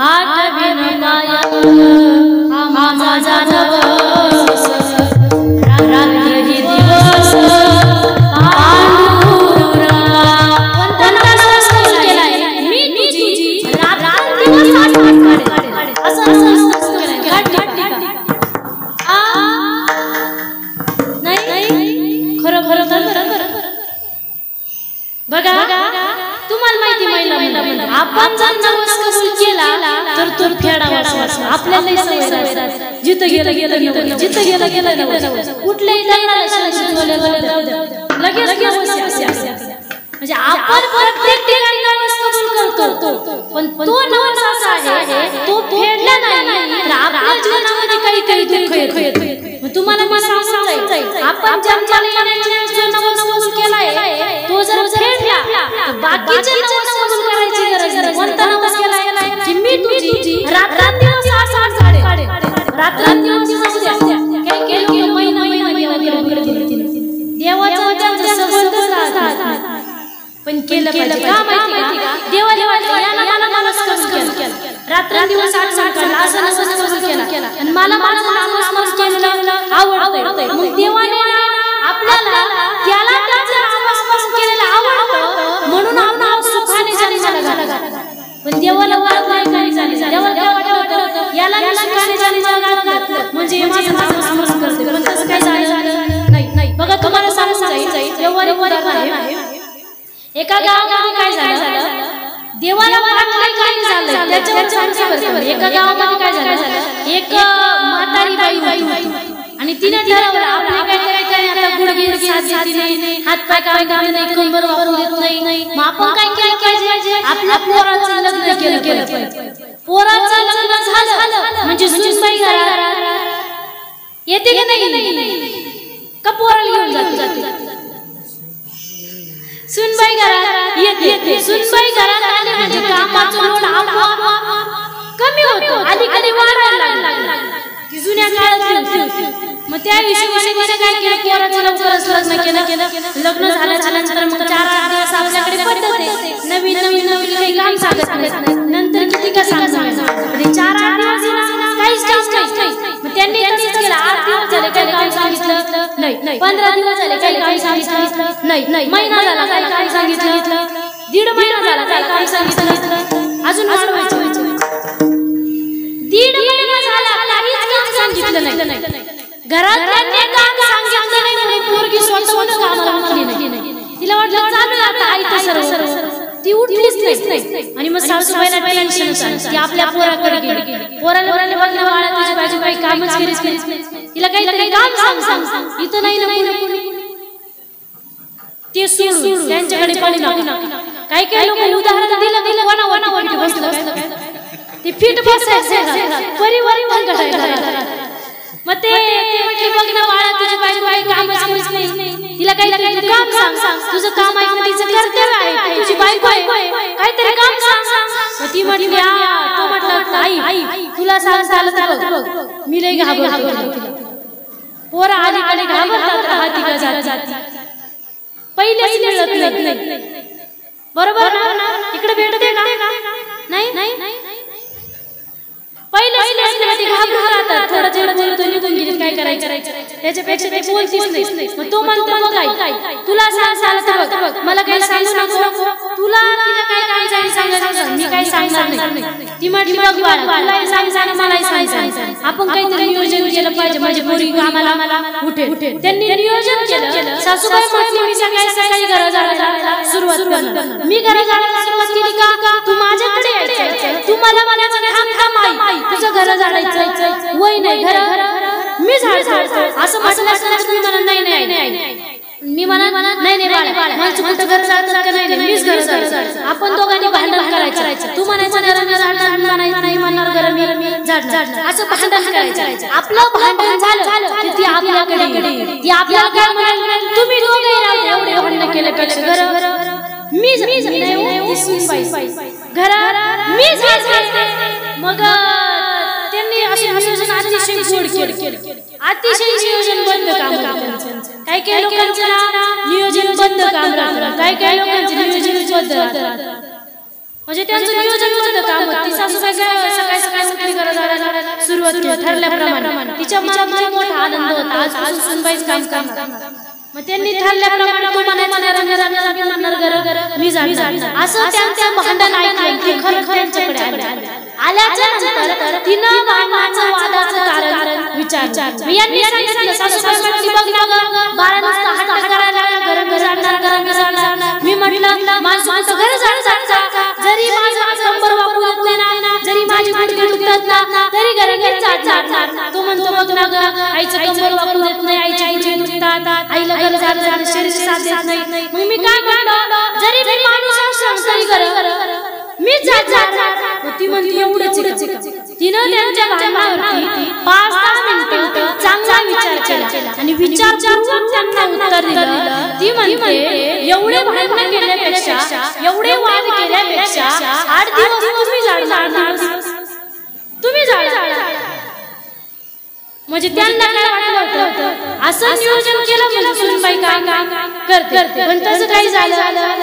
आठवीन पाया हा माझा नवस रात्री दिवस पांडुरंगा. कोणता नवस कबूल केलाय? मी तुझी रात्रंदिवस आठवण काढेन. असं नाही खरं बघा. तुम्हाला माहिती महिला आपण जर नवस कबूल केला तर तो फेडावा. आपल्याला सवय राहते जिथं गेलं जिथं गेलं नवस. कुठल्याही लगेच म्हणजे आपण प्रत्येक ठिकाणी नवस कबूल करतो, पण तो नवस असा आहे तो फेडला नाही तर आपल्या जीवनामध्ये काही दुःख येतं. तुम्हाला मला सांगून जाईल, आपण जन्माला येण्याच्या जो नवस कबूल केलाय तो जर फेडला तर बाकीचे नवस कबूल करायची गरज नाही. कोणता नवस केलाय? की मी तुझी रात्रंदिवस आठवण काढेन. रात्रंदिवस काय केलं महिना देवाचा त्यांचा संबंधच राहत पण केलं पाहिजे. का माहिती का? देवाला वाटलं याला मला नवस कबूल केला, रात्रंदिवस आठवण काढला, असं नवस कबूल केला आणि मला नवस केलेलं आवडतंय. मग देवाने आपल्याला त्याला त्याचं नवस कबूल केलेलं आवडतं म्हणून आपण सुखाने जन्माला घातला. पण देवाला वाटत नाही झाली. देवाला वाटलं याला सुखाने जन्माला घातलं म्हणजे माझं नामस्मरण करते, पण तसं काय झालं नाही. बघा तुम्हाला सांगून जाईल व्यवहारिक आहे. एका गावामध्ये काय झालं, देवाला वाटलं काय झालं त्याच्यावर सांगते. एका गावामध्ये काय झालं, एक म्हातारी बाई होती आणि तिने ठरवलं आपल्या काय करायचं आता गुडघे साथ नाही, हात पाय काम नाही, कंबर वापरू देत नाही. मग आपण काय केलं पाहिजे? आपल्या पोराचं लग्न केलं पाहिजे. पोराचं लग्न झालं म्हणजे सुनबाई घरात येते की नाही का? पोराला घेऊन जाते. सुनबाई घरात येते. सुनबाई घरात आली म्हणजे कामाचं लोड कमी होतो. अलीकडे वाढवायला लागला की जुन्या काळात. मग त्या हिशोबाने काय केलं, पोराचं लवकरच लग्न केलं. लग्न झाल्यानंतर मग 4-8 दिवस आपल्याकडे पद्धत आहे, नवीन काही काम सांगत नाही. नंतर किती का सांगायचं 4-8 दिवस काहीच काम नाही. मग त्यांनी तसंच केलं. 8 दिवस झाले काही काम सांगितलं नाही, 15 दिवस झाले काही काम सांगितलं नाही, महिना झाला काही काम सांगितलं, 1.5 महिना झाला काही काम सांगितलं, अजून वाढवायचं. 1.5 महिना झाला काहीच काम सांगितलं नाही. घरातल्यांनी काम सांगितलं नाही म्हणून पोरगी स्वतःहून कामाला उठली नाही. तिला वाटलं चालू आता आई तर सर्व, ती उठलीच नाही. आणि मग सासूबाईला टेन्शन आलं, ती आपल्या पोराकडे गेली. पोराला बघलं बाळा तुझी बाजू काही कामच करीत, तिला काही काम सांग इथं नाही ना ते सोडून त्यांच्याकडे पाणी नका. काही लोक उदाहरण दिलं कोणावर बसलं ते फिट बसायचं परिवार. मग ते म्हटले बघ ना बाळा तुझी बाजू काही कामच नाही, तिला काही काम सांग, तुझं काम आहे तिचं कर्तव्य आहे, तुझी बायको आहे, काहीतरी काम सांग. मग ती म्हटली तो म्हटलं आई तुला सांग तर मी लई घाबरतो. पोरं आली घाबरतात पहिलेच मिळत नाही. बरोबर ना? इकडे भेटते ना? नाही पहिले घाबरून राहतात. थोडं जेवढं बोलतो निघून गेली काय करायचं, त्याच्यापेक्षा ते बोलतीच नाही. मग तो म्हणतो मग आई तुला सांग मला काही सांगू नको, तुला तिला काय काम सांगायचं मी काही सांगणार नाही. ती म्हटली बघ बाळा तुलाही सांग मलाही सांग. आपण काहीतरी नियोजन केलं पाहिजे म्हणजे पोरी कामाला उठेल. त्यांनी नियोजन केलं. सासूबाई म्हटली मी सकाळी घरा जायला सुरुवात करणार. मी घरा जायला सुरुवात केली का तू माझ्याकडे यायचं, तू मला थांब आई तुझं घर झाडायचं वय नाही, घर मी झाडतो असं म्हटलं. मी म्हणा नाही मी म्हणा नाही बाळा माझं कुठं घर झाडतात का नाही, मीच घर झाडतो. आपण दोघांनी भांडण करायचं. तू म्हणायचं घराने झाडणार, म्हणायचं नाही म्हणणार घर मी झाडणार, असं भांडण करायचं. आपलं भांडण झालं की ती आपल्याकडे ती आपल्याला काय म्हणाल तुम्ही दोघे एवढे भांडण केल्यापेक्षा घर मी घर मी झाडते. मग त्यांनी त्यांनी असे नियोजन अतिशय गोड केले, अतिशय नियोजनबद्ध काम केलं. काही लोकांचं नियोजनबद्ध काम राहतं, काही लोकांचं नियोजनबद्ध राहतं. म्हणजे त्यांचं नियोजनबद्ध काम होतं. ती सासूबाई सकाळी सकाळी उठली घराला सुरुवात केली ठरल्याप्रमाणे. तिच्या मनात मोठा आनंद होता, आजपासून सुनबाईच काम करणार. मग त्यांनी ठरल्याप्रमाणे तो म्हणायचं मी जाणार असं त्यांचं भांडण ऐकलं की खरं त्यांच्याकडे आल्याच्या नंतर तिनं मामाचं वादाचं कारण विचारलं. यांनी सांगितलं सासूबाई म्हटली बघ ना बारा वाजता हट्ट करायला गरम जाणार. मी म्हटलं माणसं घर जाणार जरी माझा कंबर वापरू येत नाही ना, जरी माझी गुडघे दुखतात ना तरी गरम जाणार. तो म्हणतो बघ ना ग आईचं कंबर वापरू येत नाही, आईची गुडघे दुखतात, आईला घर जाणार शरीर साथ देत नाही. मग मी काय म्हटलं जरी मी माणूस असं तरी मीच जाणार. ती म्हणते एवढंच. तिनं त्यांच्या भावनावरती 5-10 मिनिटं चांगला विचार केला आणि विचारपूर्वक त्यांना उत्तर दिलं. ती म्हणते एवढे भांडण केल्यापेक्षा, एवढे वाद केल्यापेक्षा 8 दिवस तुम्ही जाणार, तुम्ही जाणार. म्हणजे त्यांना काय वाटलं होतं असं नियोजन केलं म्हणजे सुनबाई काम करते, पण तसं काही झालं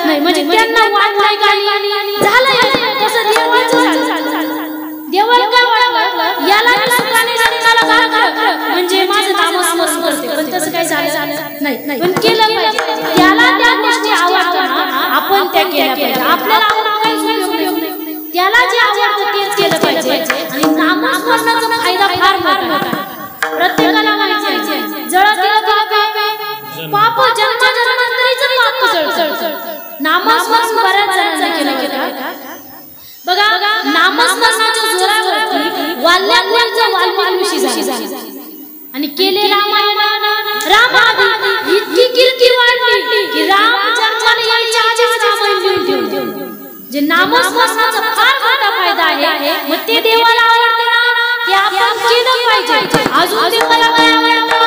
नाही. म्हणजे त्यांना वाद नाही काही झालं, तसं देवाचं झालं. देवाला काय वाटलं याला म्हणजे माझं नामस्मरण करते, पण तसं काही झालं नाही. पण केलं पाहिजे, त्याला त्या गोष्टी आवडतात ना आपण त्या केल्या पाहिजे. आपल्याला काही उपयोग नाही, त्याला जे आवडतं तेच केलं पाहिजे. आणि नामस्मरणाचा फायदा फार मोठा आहे. प्रत्येकाला माहिती आहे जळ केलं पाप जन्माजन्मांतरीचं पाप जळतं. नामस्मरण बऱ्याच जणांनी केलं बघा. नामस्मरणाच्या जोरावरती वाल्मिकी झाला आणि केले रामाने इतकी कीर्ती वाढली की राम जन्माला यायच्या आधीच रामायण ठेवून जे नामस्मरणाचा फार मोठा फायदा आहे. मग ते देवाला आवडतं ना, ते आपण केलं पाहिजे. अजून देवाला काय आवडतं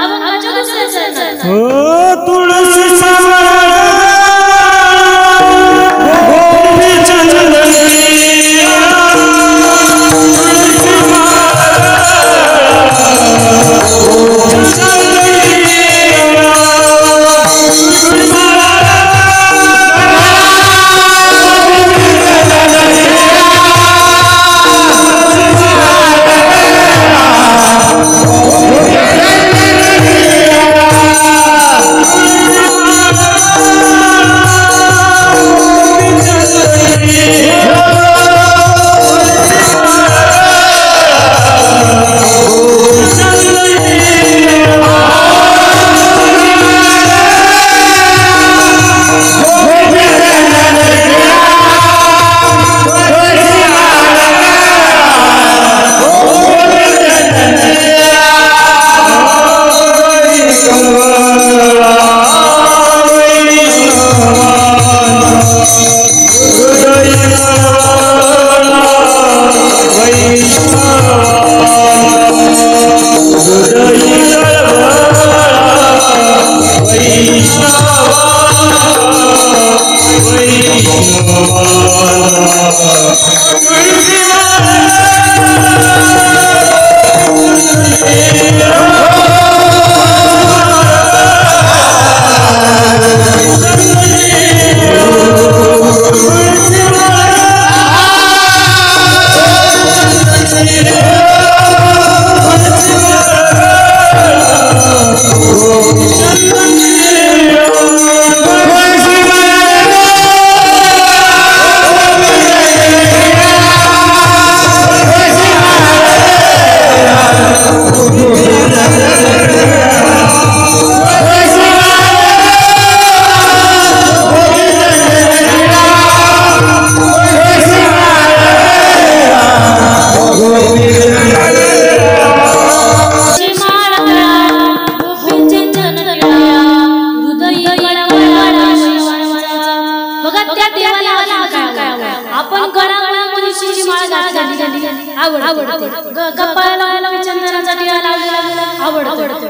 अभंगाच्या दुसऱ्या चरणात तुळशी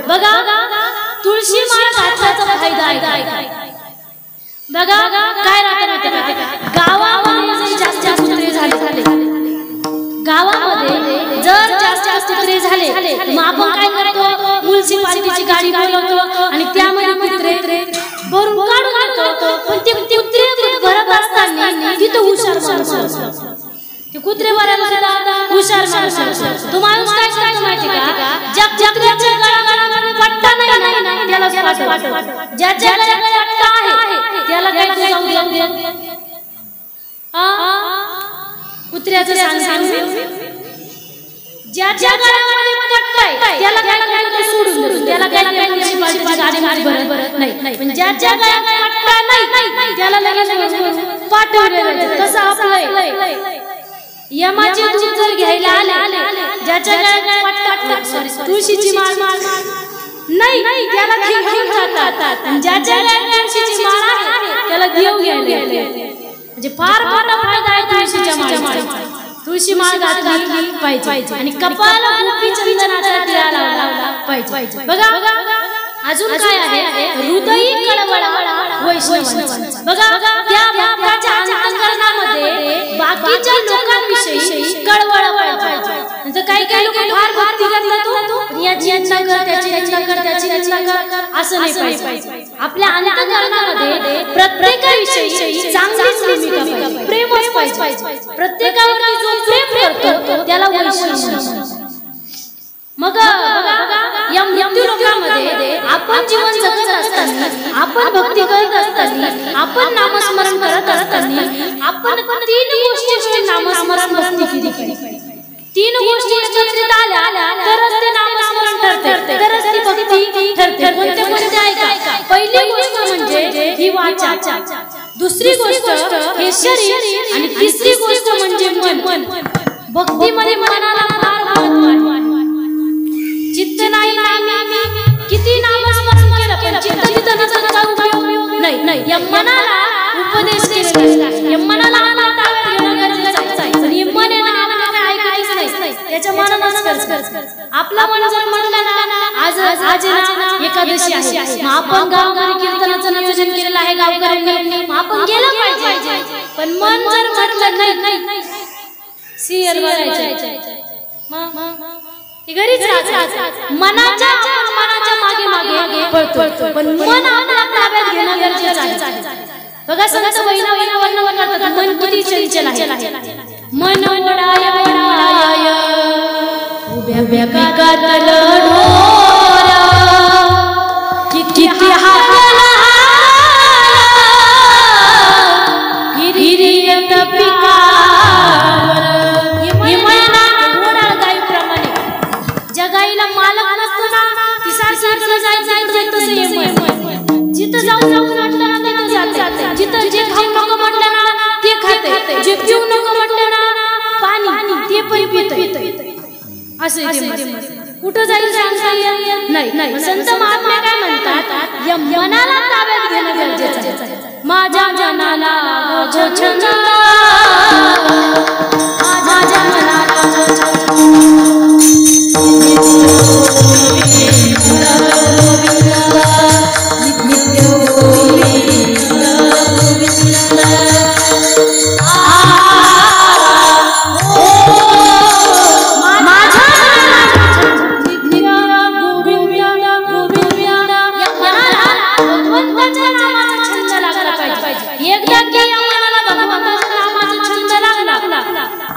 बघा. तुळशी माळ घातल्याचा फायदा आहे बघा. काय राहते गावामध्ये जास्त कुत्रे झाले, गावामध्ये जर जास्त कुत्रे झाले मग आपण काय करतो म्युनिसिपालिटीची गाडी बोलवतो आणि त्यामध्ये कुत्रे भरून काढून आणतो पण ते कुत्रे भरत असताना तिथं हुशार माणूस असतो ते कुत्रे भरायला सुद्धा हुशार माणूस तो माणूस काय करतो माहिती का ज्या कुत्र्याच्या गळ्यामध्ये पट्टा नाही त्याला पाठवतो ज्याच्या गळ्यात पट्टा आहे त्याला काय जाऊ दे कुत्र्याचं सांग ज्याच्या गळ्यामध्ये पट्टा आहे त्याला काय सोडून देतो त्याला काय म्युनिसिपालिटीची गाडी भरत नाही पण ज्याच्या गळ्यात पट्टा नाही त्याला लगेच पाठवलं तसं आपलं यमाचे दूध जर घ्यायला आले ज्याच्या गळ्यात पट्टा तुळशीची माळ नाही त्याला घेऊन जातात ज्याच्या गळ्यात तुळशीची माळ आहे त्याला घेऊन घ्यायला म्हणजे फार मोठा फायदा आहे तुळशीच्या माळेचा तुळशी माळ घातली पाहिजे आणि कपाळाला गोपी चंदनाचा टिळा लावला पाहिजे बघा अजून काय आहे हृदयी कळवळा वैष्णवांचा बघा त्या भक्ताच्या अंतःकरणामध्ये बाकीच्या लोकांविषयी कळवळ पाहिजे नंतर काही लोक फार भक्ती करतात याची निंदा कर त्याची निंदा कर त्याची निंदा कर असं नाही पाहिजे आपल्या अंतःकरणामध्ये प्रत्येकाविषयी चांगलीच भूमिका पाहिजे प्रेमच पाहिजे प्रत्येकावरती जो प्रेम करतो त्याला वैष्णव म्हणतात मग या मृत्यू लोकांमध्ये आपण जीवन जगत असताना आपण भक्ती करत असताना आपण नामस्मरण करत असताना आपण 3 गोष्टी नामस्मरण भक्ती केली 3 गोष्टी एकत्रित आल्या तरच ते नामस्मरण ठरते तरच ती भक्ती ठरते कोणत्या आहे का पहिली गोष्ट म्हणजे ही वाचा दुसरी गोष्ट हे शरीर आणि तिसरी गोष्ट म्हणजे मन भक्तीमध्ये मनाला फार महत्त्व आहे चित्त नाही किती नामस्मरण केलं चित्त तिथं नसताना उपयोग नाही या मनाला उपदेश केला या मनाला ताब्यात घेणं गरजेचं आहे आणि मन आपल्याला ऐकायचं नाही त्याच्या मनालाच कर आपला मन जर म्हणलं ना आज एकादशी आहे मग आपण गावगावी कीर्तनाचं नियोजन केलेलं आहे गावकऱ्यांनी मग आपण गेलं पाहिजे पण मन जर म्हटलं नाही सिरियल बघायचं घरीच मनाच्या मागे पळतो पण मन आपल्या ताब्यात घेणं गरजेचं आहे बघा संत वैष्णव वर्णन करतात मन किती चंचल आहे मन ओढाय उभ्या पिकातल ढोर किती हाताला हिरियत पिकावर जगाईला मालक नसतो ना ती सारखं जायचं जिथं जाऊ म्हटलं ना तिथं जाते जिथं जे खाऊ नको म्हटलं ना ते खाते जे पिऊ नको म्हटलं ना पाणी ते पण पिते असं कुठं जाईल सांगता येत नाही संत महात्मे काय म्हणतात या मनाला ताब्यात घेणं गरजेचं आहे माझ्या मनाला छंद माझ्या मनाला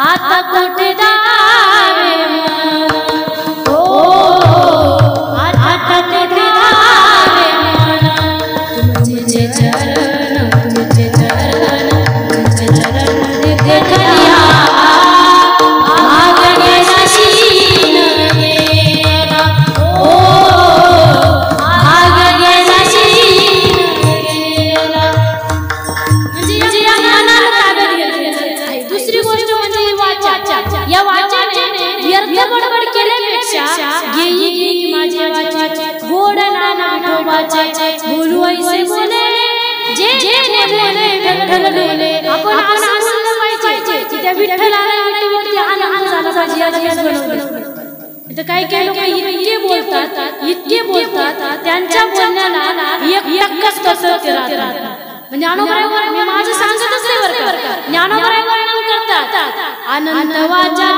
आता कुठे जावे आता कुठे जावे तुझे चरण देखलिया आगणे नशीन गेला आगणे नशीन गेला म्हणजे या मनाला ताब्यात घ्यायचं आहे दुसरी गोष्ट म्हणजे वाचा या वाचाने व्यर्थ बडबड केल्यापेक्षा घेई माझे वाचा गोड नाना विठोबाचे बोलू ऐसे बोले जे बोले विठ्ठल बोले आपण आनंद पाहिजे की त्या विठ्ठलाला विठ्ठल आनंद झाला पाहिजे इथं काही लोक इतके बोलतात त्यांच्या बोलण्याला एक टक्काच राहतात ज्ञानोबराय मी माझं सांगतच नाही बरं का ज्ञानोबराय वर्णन करतात अनंत वाचा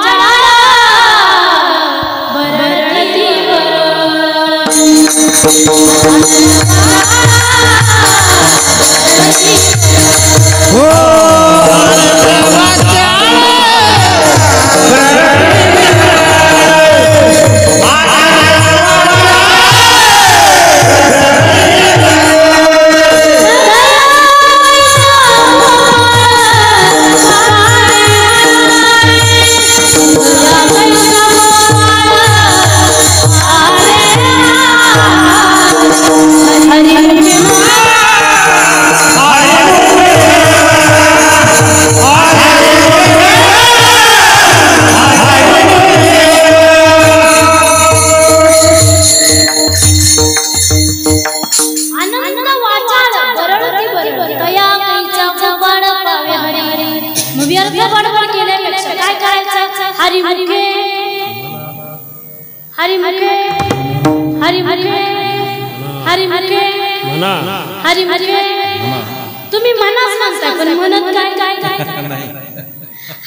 तुम्ही मनाच म्हणताय पण म्हणत काय काय काय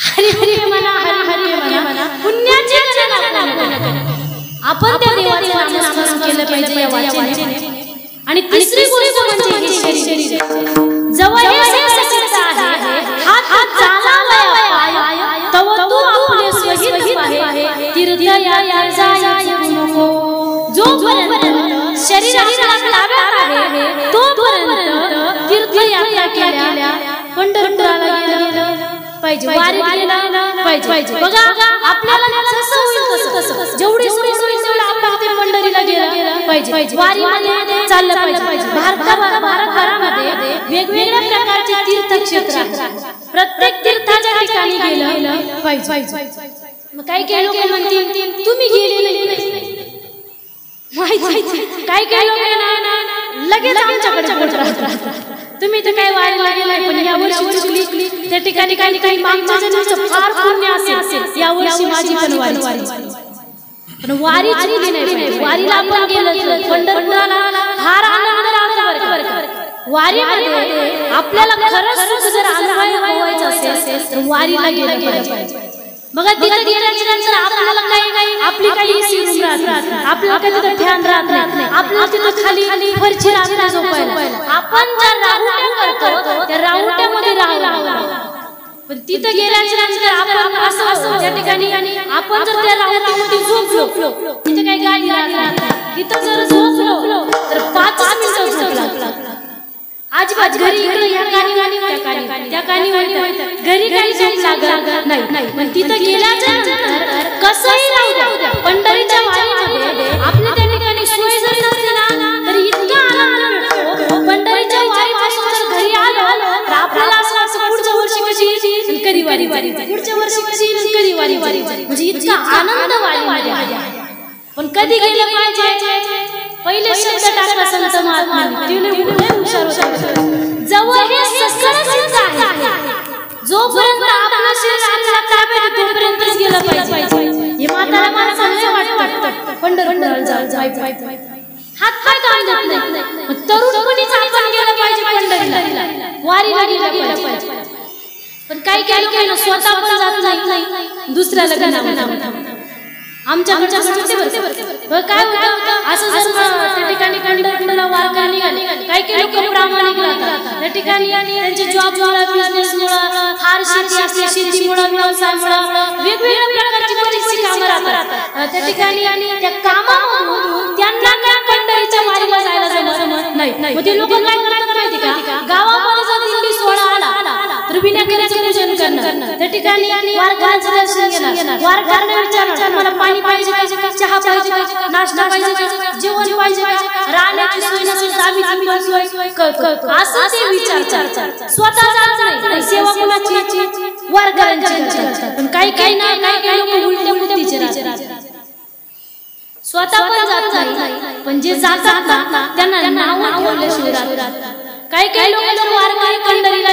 हरी हरी म्हणा हरी हरी म्हणा पुण्याचे आपण त्या देवाचे नामस्मरण केलं पाहिजे या वाचनाने. आणि तिसरी गोष्ट म्हणजे हे शरीर जवळ हे सगळं आहे हात चालावया तव तू आपले स्वहित पाहे तीर्थ या जाय नको. जोपर्यंत शरीराला ताब्यात आहे तोपर्यंत तीर्थयात्रा केल्या पंढरपुराला गेलं पाहिजे वारी गेला पाहिजे. बघा आपल्याला जसं होईल तसं जेवढी सोय होईल तेवढं आपल्याला ते पंढरीला गेलं पाहिजे वारीमध्ये चाललं पाहिजे. भारतभरामध्ये वेगवेगळ्या प्रकारचे तीर्थक्षेत्र प्रत्येक तीर्थाच्या ठिकाणी गेलं पाहिजे. मग काही काही लोक म्हणतील तुम्ही गेले नाही काय काय लोक लगेच आमच्याकडे तुम्ही तर काय वारीला गेलाय पण या वर्षी चुकली त्या ठिकाणी काही मागच्या जन्माचं फार पुण्य असेल या वर्षी माझी पण वारी पण वारी चुकली नाही. वारीला आपण गेलो पंढरपुराला फार आनंद राहतो बरं का. वारीमध्ये आपल्याला खरंच सुख जर अनुभवायचं असेल तर वारीला गेलं पाहिजे. बघा तिथे गेल्यानंतर आपल्याला काही आपली काही सीम राहत आपल्याला काही तिथं ध्यान राहत नाही आपल्याला तिथं खाली फरची राहत झोपायला. आपण ज्या राहुट्या करतो त्या राहुट्यामध्ये राहावं पण तिथं गेल्यानंतर आपण असं त्या ठिकाणी आपण जर त्या राहुट्यामध्ये झोपलो तिथे काही गाडी राहत तिथं जर झोपलो तर 5 मिनिटं झोप लागतात. आजबाज घरी या त्या कानी घरी काही झोप लागत नाही पण तिथं गेल्यानंतर कसंही राहू द्या पंढरीच्या वारीमध्ये आपल्या त्या ठिकाणी सोय जरी नसते ना तरी इतका आनंद मिळतो. पंढरीच्या वारीपासून जर घरी आलो तर आपल्याला असं पुढच्या वर्षी कशी कधी वारी पुढच्या वर्षी कशी कधी वारी म्हणजे इतका आनंद वारीमध्ये आहे. पण कधी गेलं पाहिजे पहिले शब्द टाकला संत महात्मांनी जवळ हे सगळं सिद्ध आहे जोपर्यंत आपलं शरीर आपल्या ताब्यात तोपर्यंतच गेलं पाहिजे. हे म्हातारा माणसाला वाटतं पंढरपुराला जायचं हात पाय काम देत नाही मग तरुणपणीच आपण गेलं पाहिजे पंढरीला वारीला गेलं पाहिजे. पण काही लोकांना स्वतः पण जात नाही दुसऱ्याला आमच्याकडे काय होतं असं जर त्या ठिकाणी पंढरपुराला वारकरी निघाले काही लोक प्रामाणिक राहतात त्या ठिकाणी त्यांचे जॉबमुळे बिझनेसमुळे फार शेती असते शेतीमुळे व्यवसायामुळे वेगवेगळ्या प्रकारची बरीचशी कामं राहतात त्या ठिकाणी त्या कामामधून त्यांना काय पंढरीच्या वारीला जायला जमत नाही. मग ते लोक काय करतात माहिती का गावामध्ये जर दिंडी सोहळा आला तर विनाकाराचं पूजन करणार त्या ठिकाणी वारकऱ्यांचं दर्शन घेणार वारकऱ्यांना विचारणार तुम्हाला पाणी पाहिजे का चहा पाहिजे का नाश्ता पाहिजे का जेवण पाहिजे का राहण्याची सोय नसेल तर आम्ही सोय करतो असं ते विचारतात. स्वतः जात नाही सेवा कोणाची वारकऱ्यांची. पण काही लोक उलटे बुद्धीचे राहतात स्वतः पण जात नाही पण जे जातात ना त्यांना नाव ठेवल्याशिवाय राहतात. काही लोक जर वारकरी पंढरीला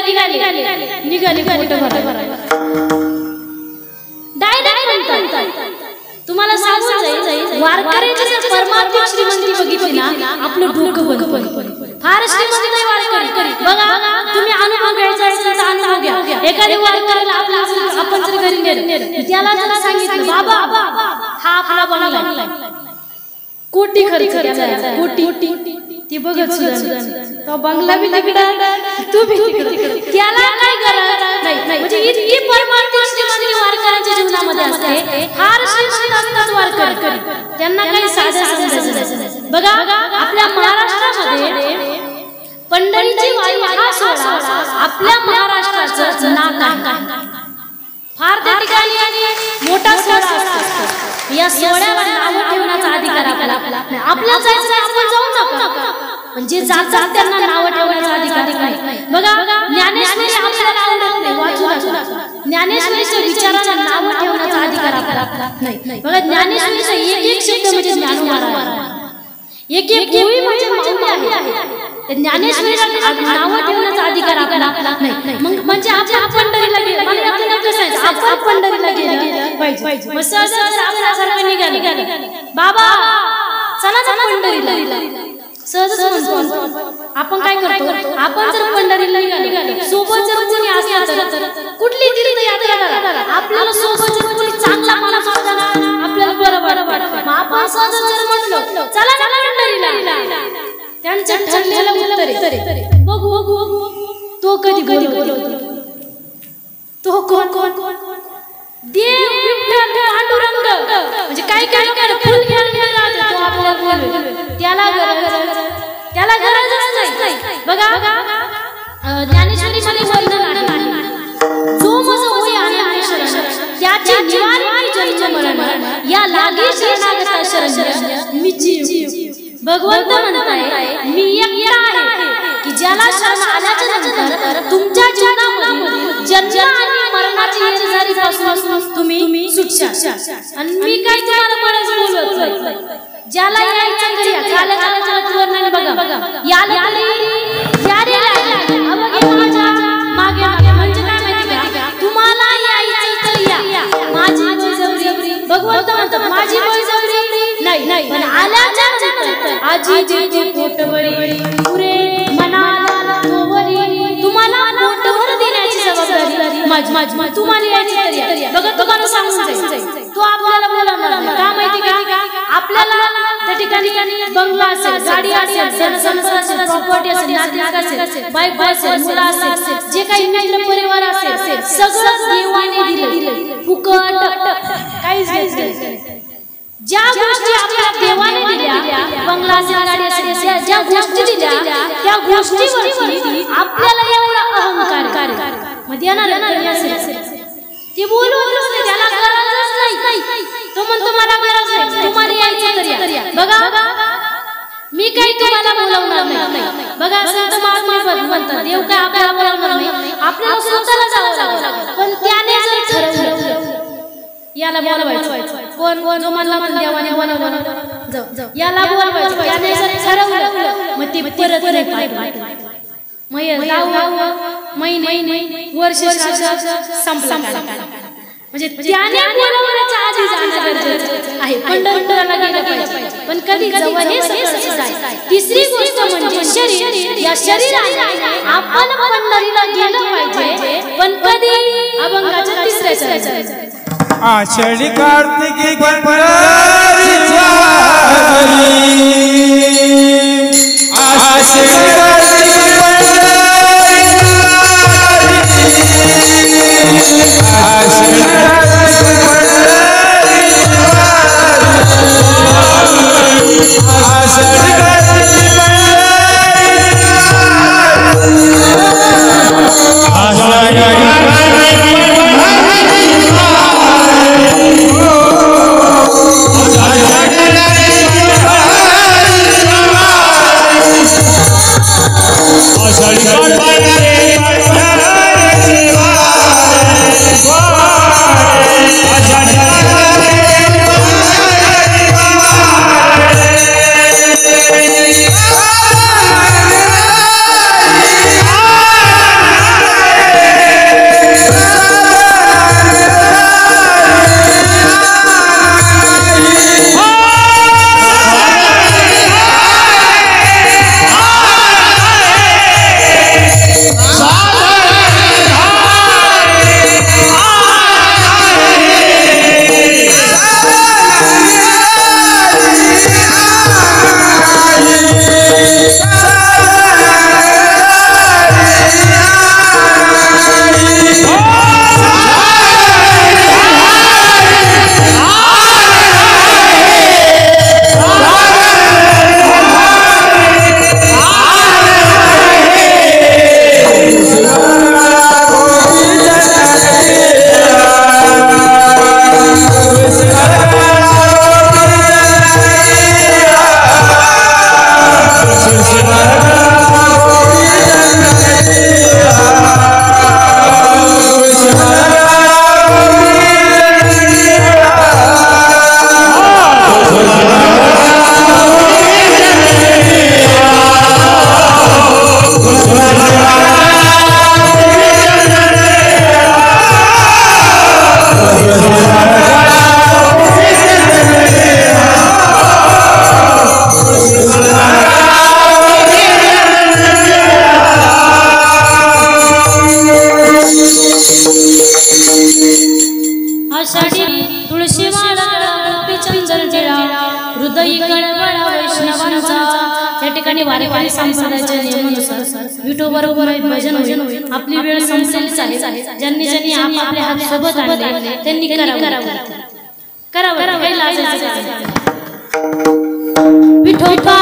निघाले पोट भरायला डायरेक्ट म्हणतात. तुम्हाला सांगून जाईल वारकऱ्याची जर परमात्मिक श्रीमंती बघितली ना आपलं डोकं बंद फार श्रीमंत आहे वारकरी. बघा तुम्ही अनुभव घ्यायचा असेल तर अनुभव घ्या. एखाद्या वारकऱ्याला आपण जर घरी नेलं त्याला जर सांगितलं बाबा हा आपला बंगला कोटी खर्च केला, कोटी ती बघत सुद्धा तो बंगला बी तिकडं, तू बी तिकडं, त्याला काय गरज नाही. म्हणजे इतकी परमार्थिक श्रीमंती वारकऱ्यांच्या जीवनामध्ये असते. फार श्रीमंत असतात वारकरी, त्यांना काही साधं समजायचं नाही. बघा आपल्या महाराष्ट्रामध्ये पंढरीची वारी हा सोहळा आपल्या महाराष्ट्राचं नाक आहे. फार त्या ठिकाणी मोठा सोहळा असतो. या सोहळ्याला नाव ठेवण्याचा अधिकार आपल्याला जायचं आपण जाऊ नका, म्हणजे जातात त्यांना नाव ठेवण्याचा अधिकार नाही. बघा ज्ञानेश्वरी आपल्याला आवडत नाही, वाचू नका. ज्ञानेश्वरीच्या विचाराला नाव ठेवण्याचा अधिकार आपल्याला नाही. बघा ज्ञानेश्वरीचा एक शब्द म्हणजे ज्ञानोबा, एक ओळी म्हणजे माऊली आहे. ज्ञानेश्वरीला नाव ठेवण्याचा अधिकार आपल्याला नाही. मग म्हणजे आपण पंढरीला गेलो, आपण पंढरीला गेलं पाहिजे. मग सहज आपल्यासारखं निघाले, बाबा चला पंढरीला, सहजच म्हणतो. आपण काय करतो, आपण जर पंढरीला निघाले, सोबत जर कोणी असलं तर कुठली तीर्थयात्रा आपल्याला सोबत जर कोणी चांगला माणूस असला ना आपल्याला बरं वाटतं. आपण सहज जर म्हणलो चला पंढरीला, त्यांचं ठरलेलं उत्तर बघू तो कधी बोलतो, तो कोण देव विठ्ठल पांडुरंग. म्हणजे काय फुल घ्यायला तो आपल्याला बोलवेल, त्याला गरजच नाही. बघा ज्ञानेश्वरीमध्ये वर्णन आहे, जो मज होय आणि शरण त्याची निवारी जन्म मरण या लागे शरणागता शरण मी जीव. भगवंत म्हणताय मी एकटा आहे की ज्याला शरण आल्याच्या नंतर तुमच्या जीवनामध्ये जन्म आणि मरणाची येरझारी पासून तुम्ही सुटशा. आणि मी काय तुम्हाला बळच बोलवत, ज्याला यायचं तरी चालत वर्णन बघा, याला मागे म्हणजे काय माहिती का, तुम्हाला यायचं तर या, माझी बळजबरी. भगवंत म्हणतात माझी बळजबरी नाही, पण आल्याच्या नंतर आजी जे पोटवळी पुरे मनाला तोवरी, तुम्हाला पोटभर देण्याची जबाबदारी माझी. तुम्हाला यायचं तर या. बघा तुम्हाला सांगून जाईल तो आपल्याला बोलवणार नाही. का माहिती का, आपल्याला त्या ठिकाणी बंगला असेल, गाडी असेल, जनसंपदा असेल, प्रॉपर्टी असेल, नातेवाईक असेल, बायको असेल, मुलं असेल, जे काही मित्र परिवार असेल, सगळं देवाने दिलं फुकट, काहीच नाही. ज्या गोष्टी आपल्या देवाने दिल्या, बंगला असेल, गाडी असेल, ज्या गोष्टी दिल्या त्या गोष्टीवरती आपल्याला एवढा अहंकार मग देणार ते बोलवतच नाही, त्याला गरजच नाही. तो म्हणतो मला गरज नाही, तुम्हाला यायचं तर या. बघा मी काही तुम्हाला बोलवणार नाही. बघा संत महात्मा म्हणतात देव काय आपल्याला बोलवणार नाही, आपल्याला स्वतःला जावं लागेल. पण त्याने जर ठरवलं याला बोलवायचं, कोण जो म्हणला देवाने बोलवलं जाऊ, याला बोलवायचं, त्याने जर ठरवलं मग ते परत नाही पाहिजे. महिने वर्ष संपला, म्हणजे त्याने बोलवण्याच्या आधी जाणं गरजेचं आहे. पंढरपुराला गेलं पाहिजे, पण कधी जेव्हा हे सगळं जाय. तिसरी गोष्ट म्हणजे शरीर. या शरीराने आपण पंढरीला गेलं पाहिजे, पण कधी अभंगाच्या तिसऱ्या आषाढी कार्तिकी आषाढी आषाढी तुळशी माळा चंदन टिळा हृदयी कळवळा वैष्णवांचा। या ठिकाणी वारकरी संप्रदायाच्या नियमानुसार विठोबरोबर भजन होईल। आपली वेळ संपलेलीच आहे। ज्यांनी ज्यांनी आपले हात सोबत आणले त्यांनी करावं काही लाजायचं नाही। विठोबा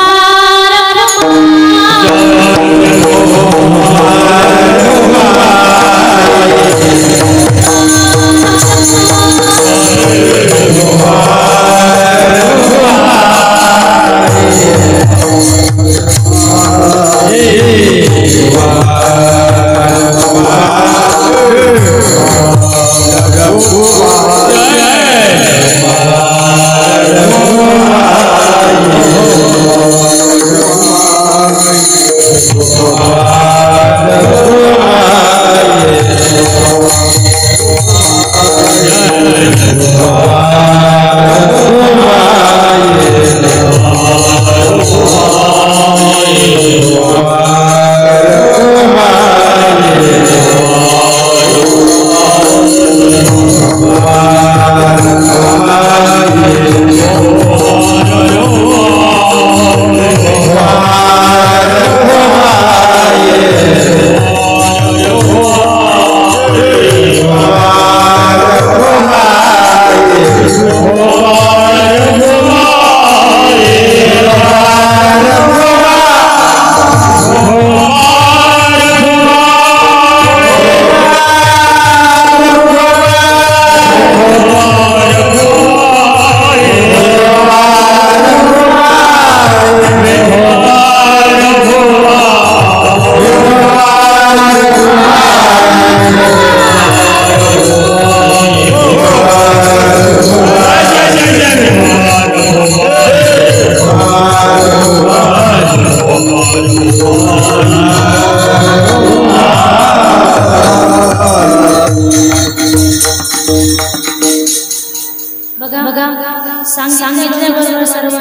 सांगितल्याबरोबर सर्व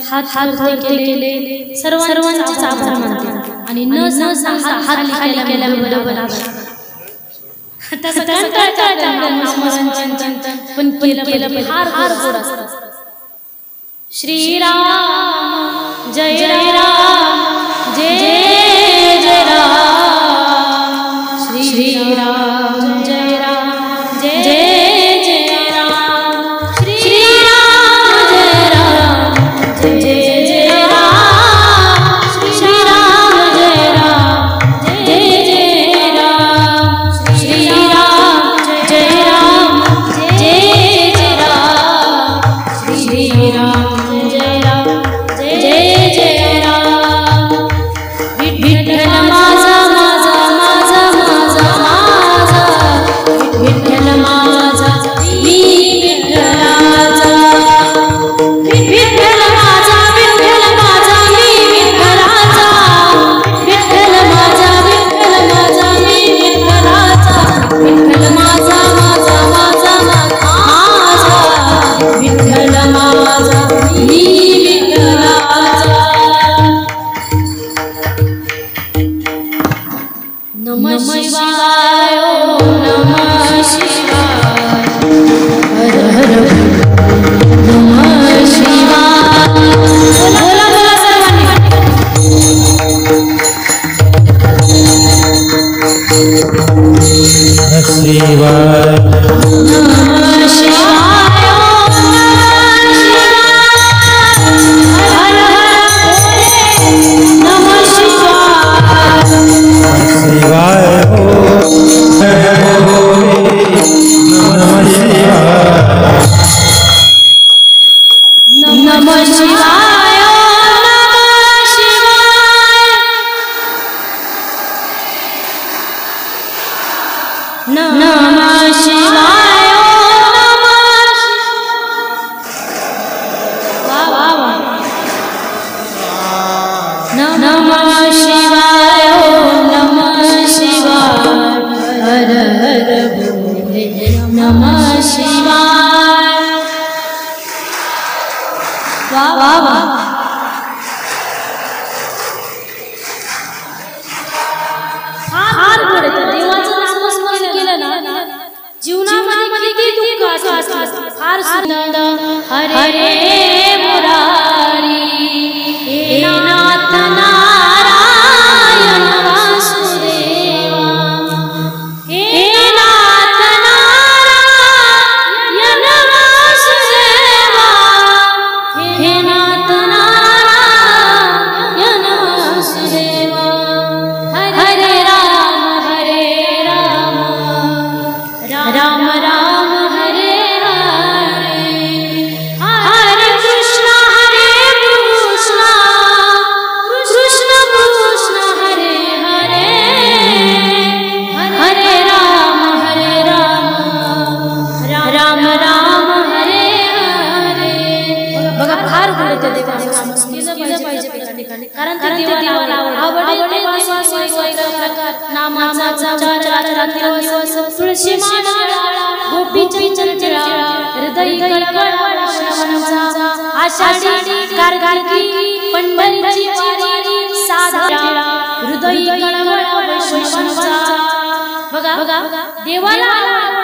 हात केले सर्वांचे आभार मानते आणि न सांगता हात खाली केल्याबरोबर पण केलं फार गोड असतं। श्रीराम जय राम जय जय राम श्रीराम जय राम जय जय राम श्रीराम जय राम जय जय राम श्रीराम जय राम जय जय राम श्रीराम जय राम जय जय राम श्रीराम जय राम जय जय राम विठ्ठल माझा माझा माझा माझा माझा विठ्ठल माझा मी विठ्ठलाचा विठ्ठल माझा मी विठ्ठलाचा विठ्ठल माझा मी विठ्ठलाचा विठ्ठल माझा माझा माझा माझा विठ्ठल माझा मी विठ्ठलाचा। नमः शिवाय ओम नमः शिवाय हर हर नमः शिवाय। बोला बोला सर्वांनी शिवाय नमः शिवाय ओम नमः शिवाय हर हर नमः शिवाय शिवाय नमः शिवाय नमः शिवाय वाह वाह वाह नमः शिवाय नमः शिवाय हर हर भोले नमः शिवाय वाह वाह वाह। फार गोड आहे देवाचं नामस्मरण केलं ना फार सुंदर हरे मुरारी हे नाथ नारायण वासुदेवा हे नाथ नारायण वासुदेवा हे नाथ नारायण वासुदेवा हरे राम राम राम हरे हरे हरे कृष्ण कृष्ण कृष्ण हरे हरे हरे राम राम राम हरे हरे बघा फार गुण देवाचे नाम केलं पाहिजे ठिकाणी कारण ते देवाला आवडते नामाचा उच्चार रात्रंदिवस तुळशी माळा गोपीची चंचला हृदय कळकळा श्रवणाचा आषाढी कार्तिकी पंढरीची वारी साधा हृदय कळकळा वैष्णवाचा बघा देवाला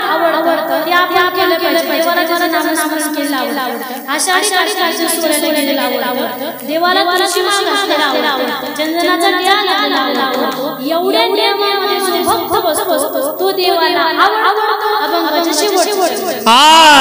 आवडतं ते आपण केलं पाहिजे देवाला नामस्मरण केलं आवडतं आषाढी कार्तिकीच्या सोहळ्याला गेलेलं आवडतं देवाला तुळशी माळा घातलेला आवडतं चंदनाचा टिळा लावलेला आवडतो एवढ्या नियमामध्ये जो भक्त बसतो तो देवाला आवडतो अभंगाच्या शेवटी Oh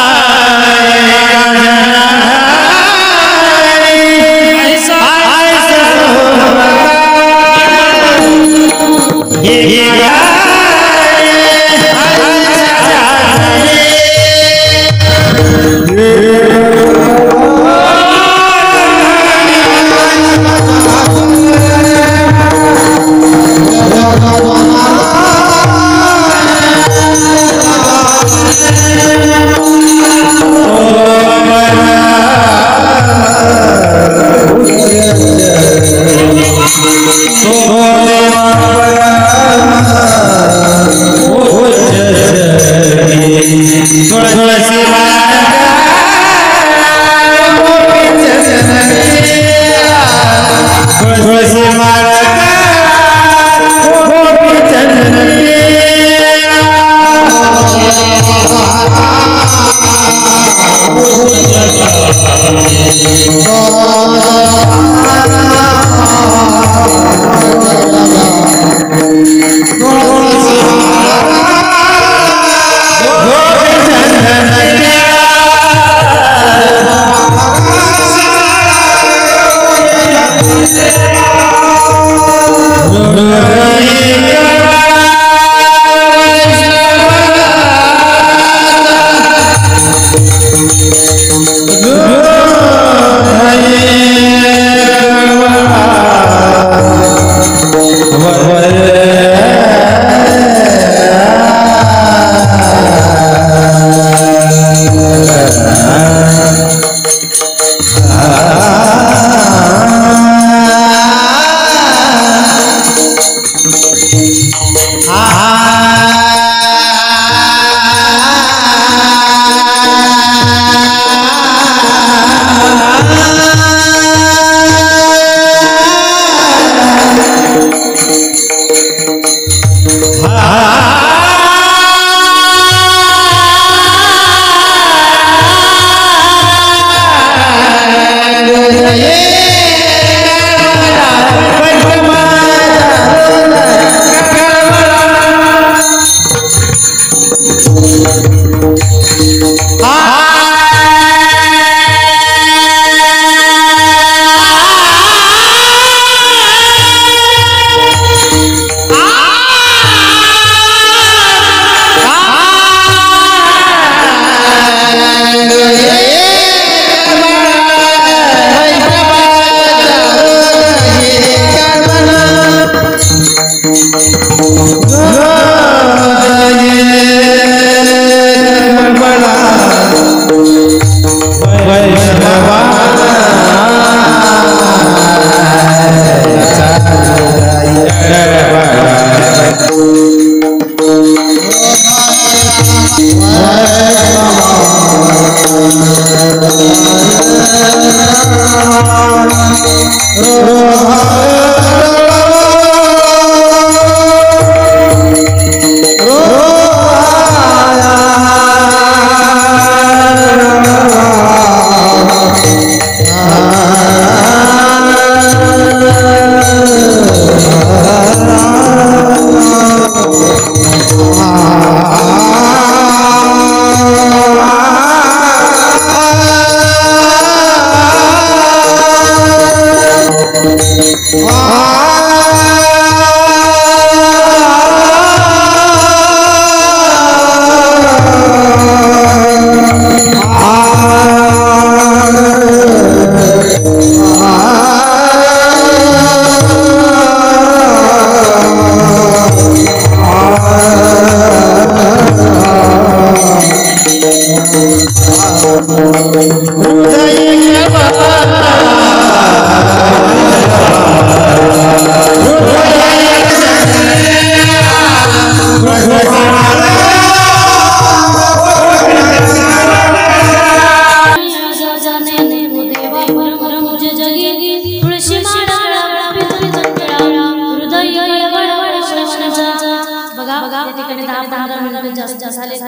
मिनिटं जास्त झाले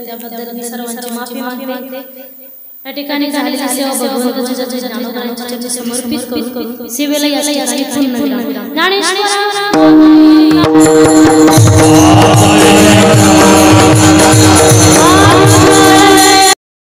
त्याबद्दल मी सर्वांची माफी मागते. या ठिकाणी झालेली सेवा भगवंताच्या चरणी समर्पित करून सेवेला या ठिकाणी पूर्ण विराम. ज्ञानेश्वर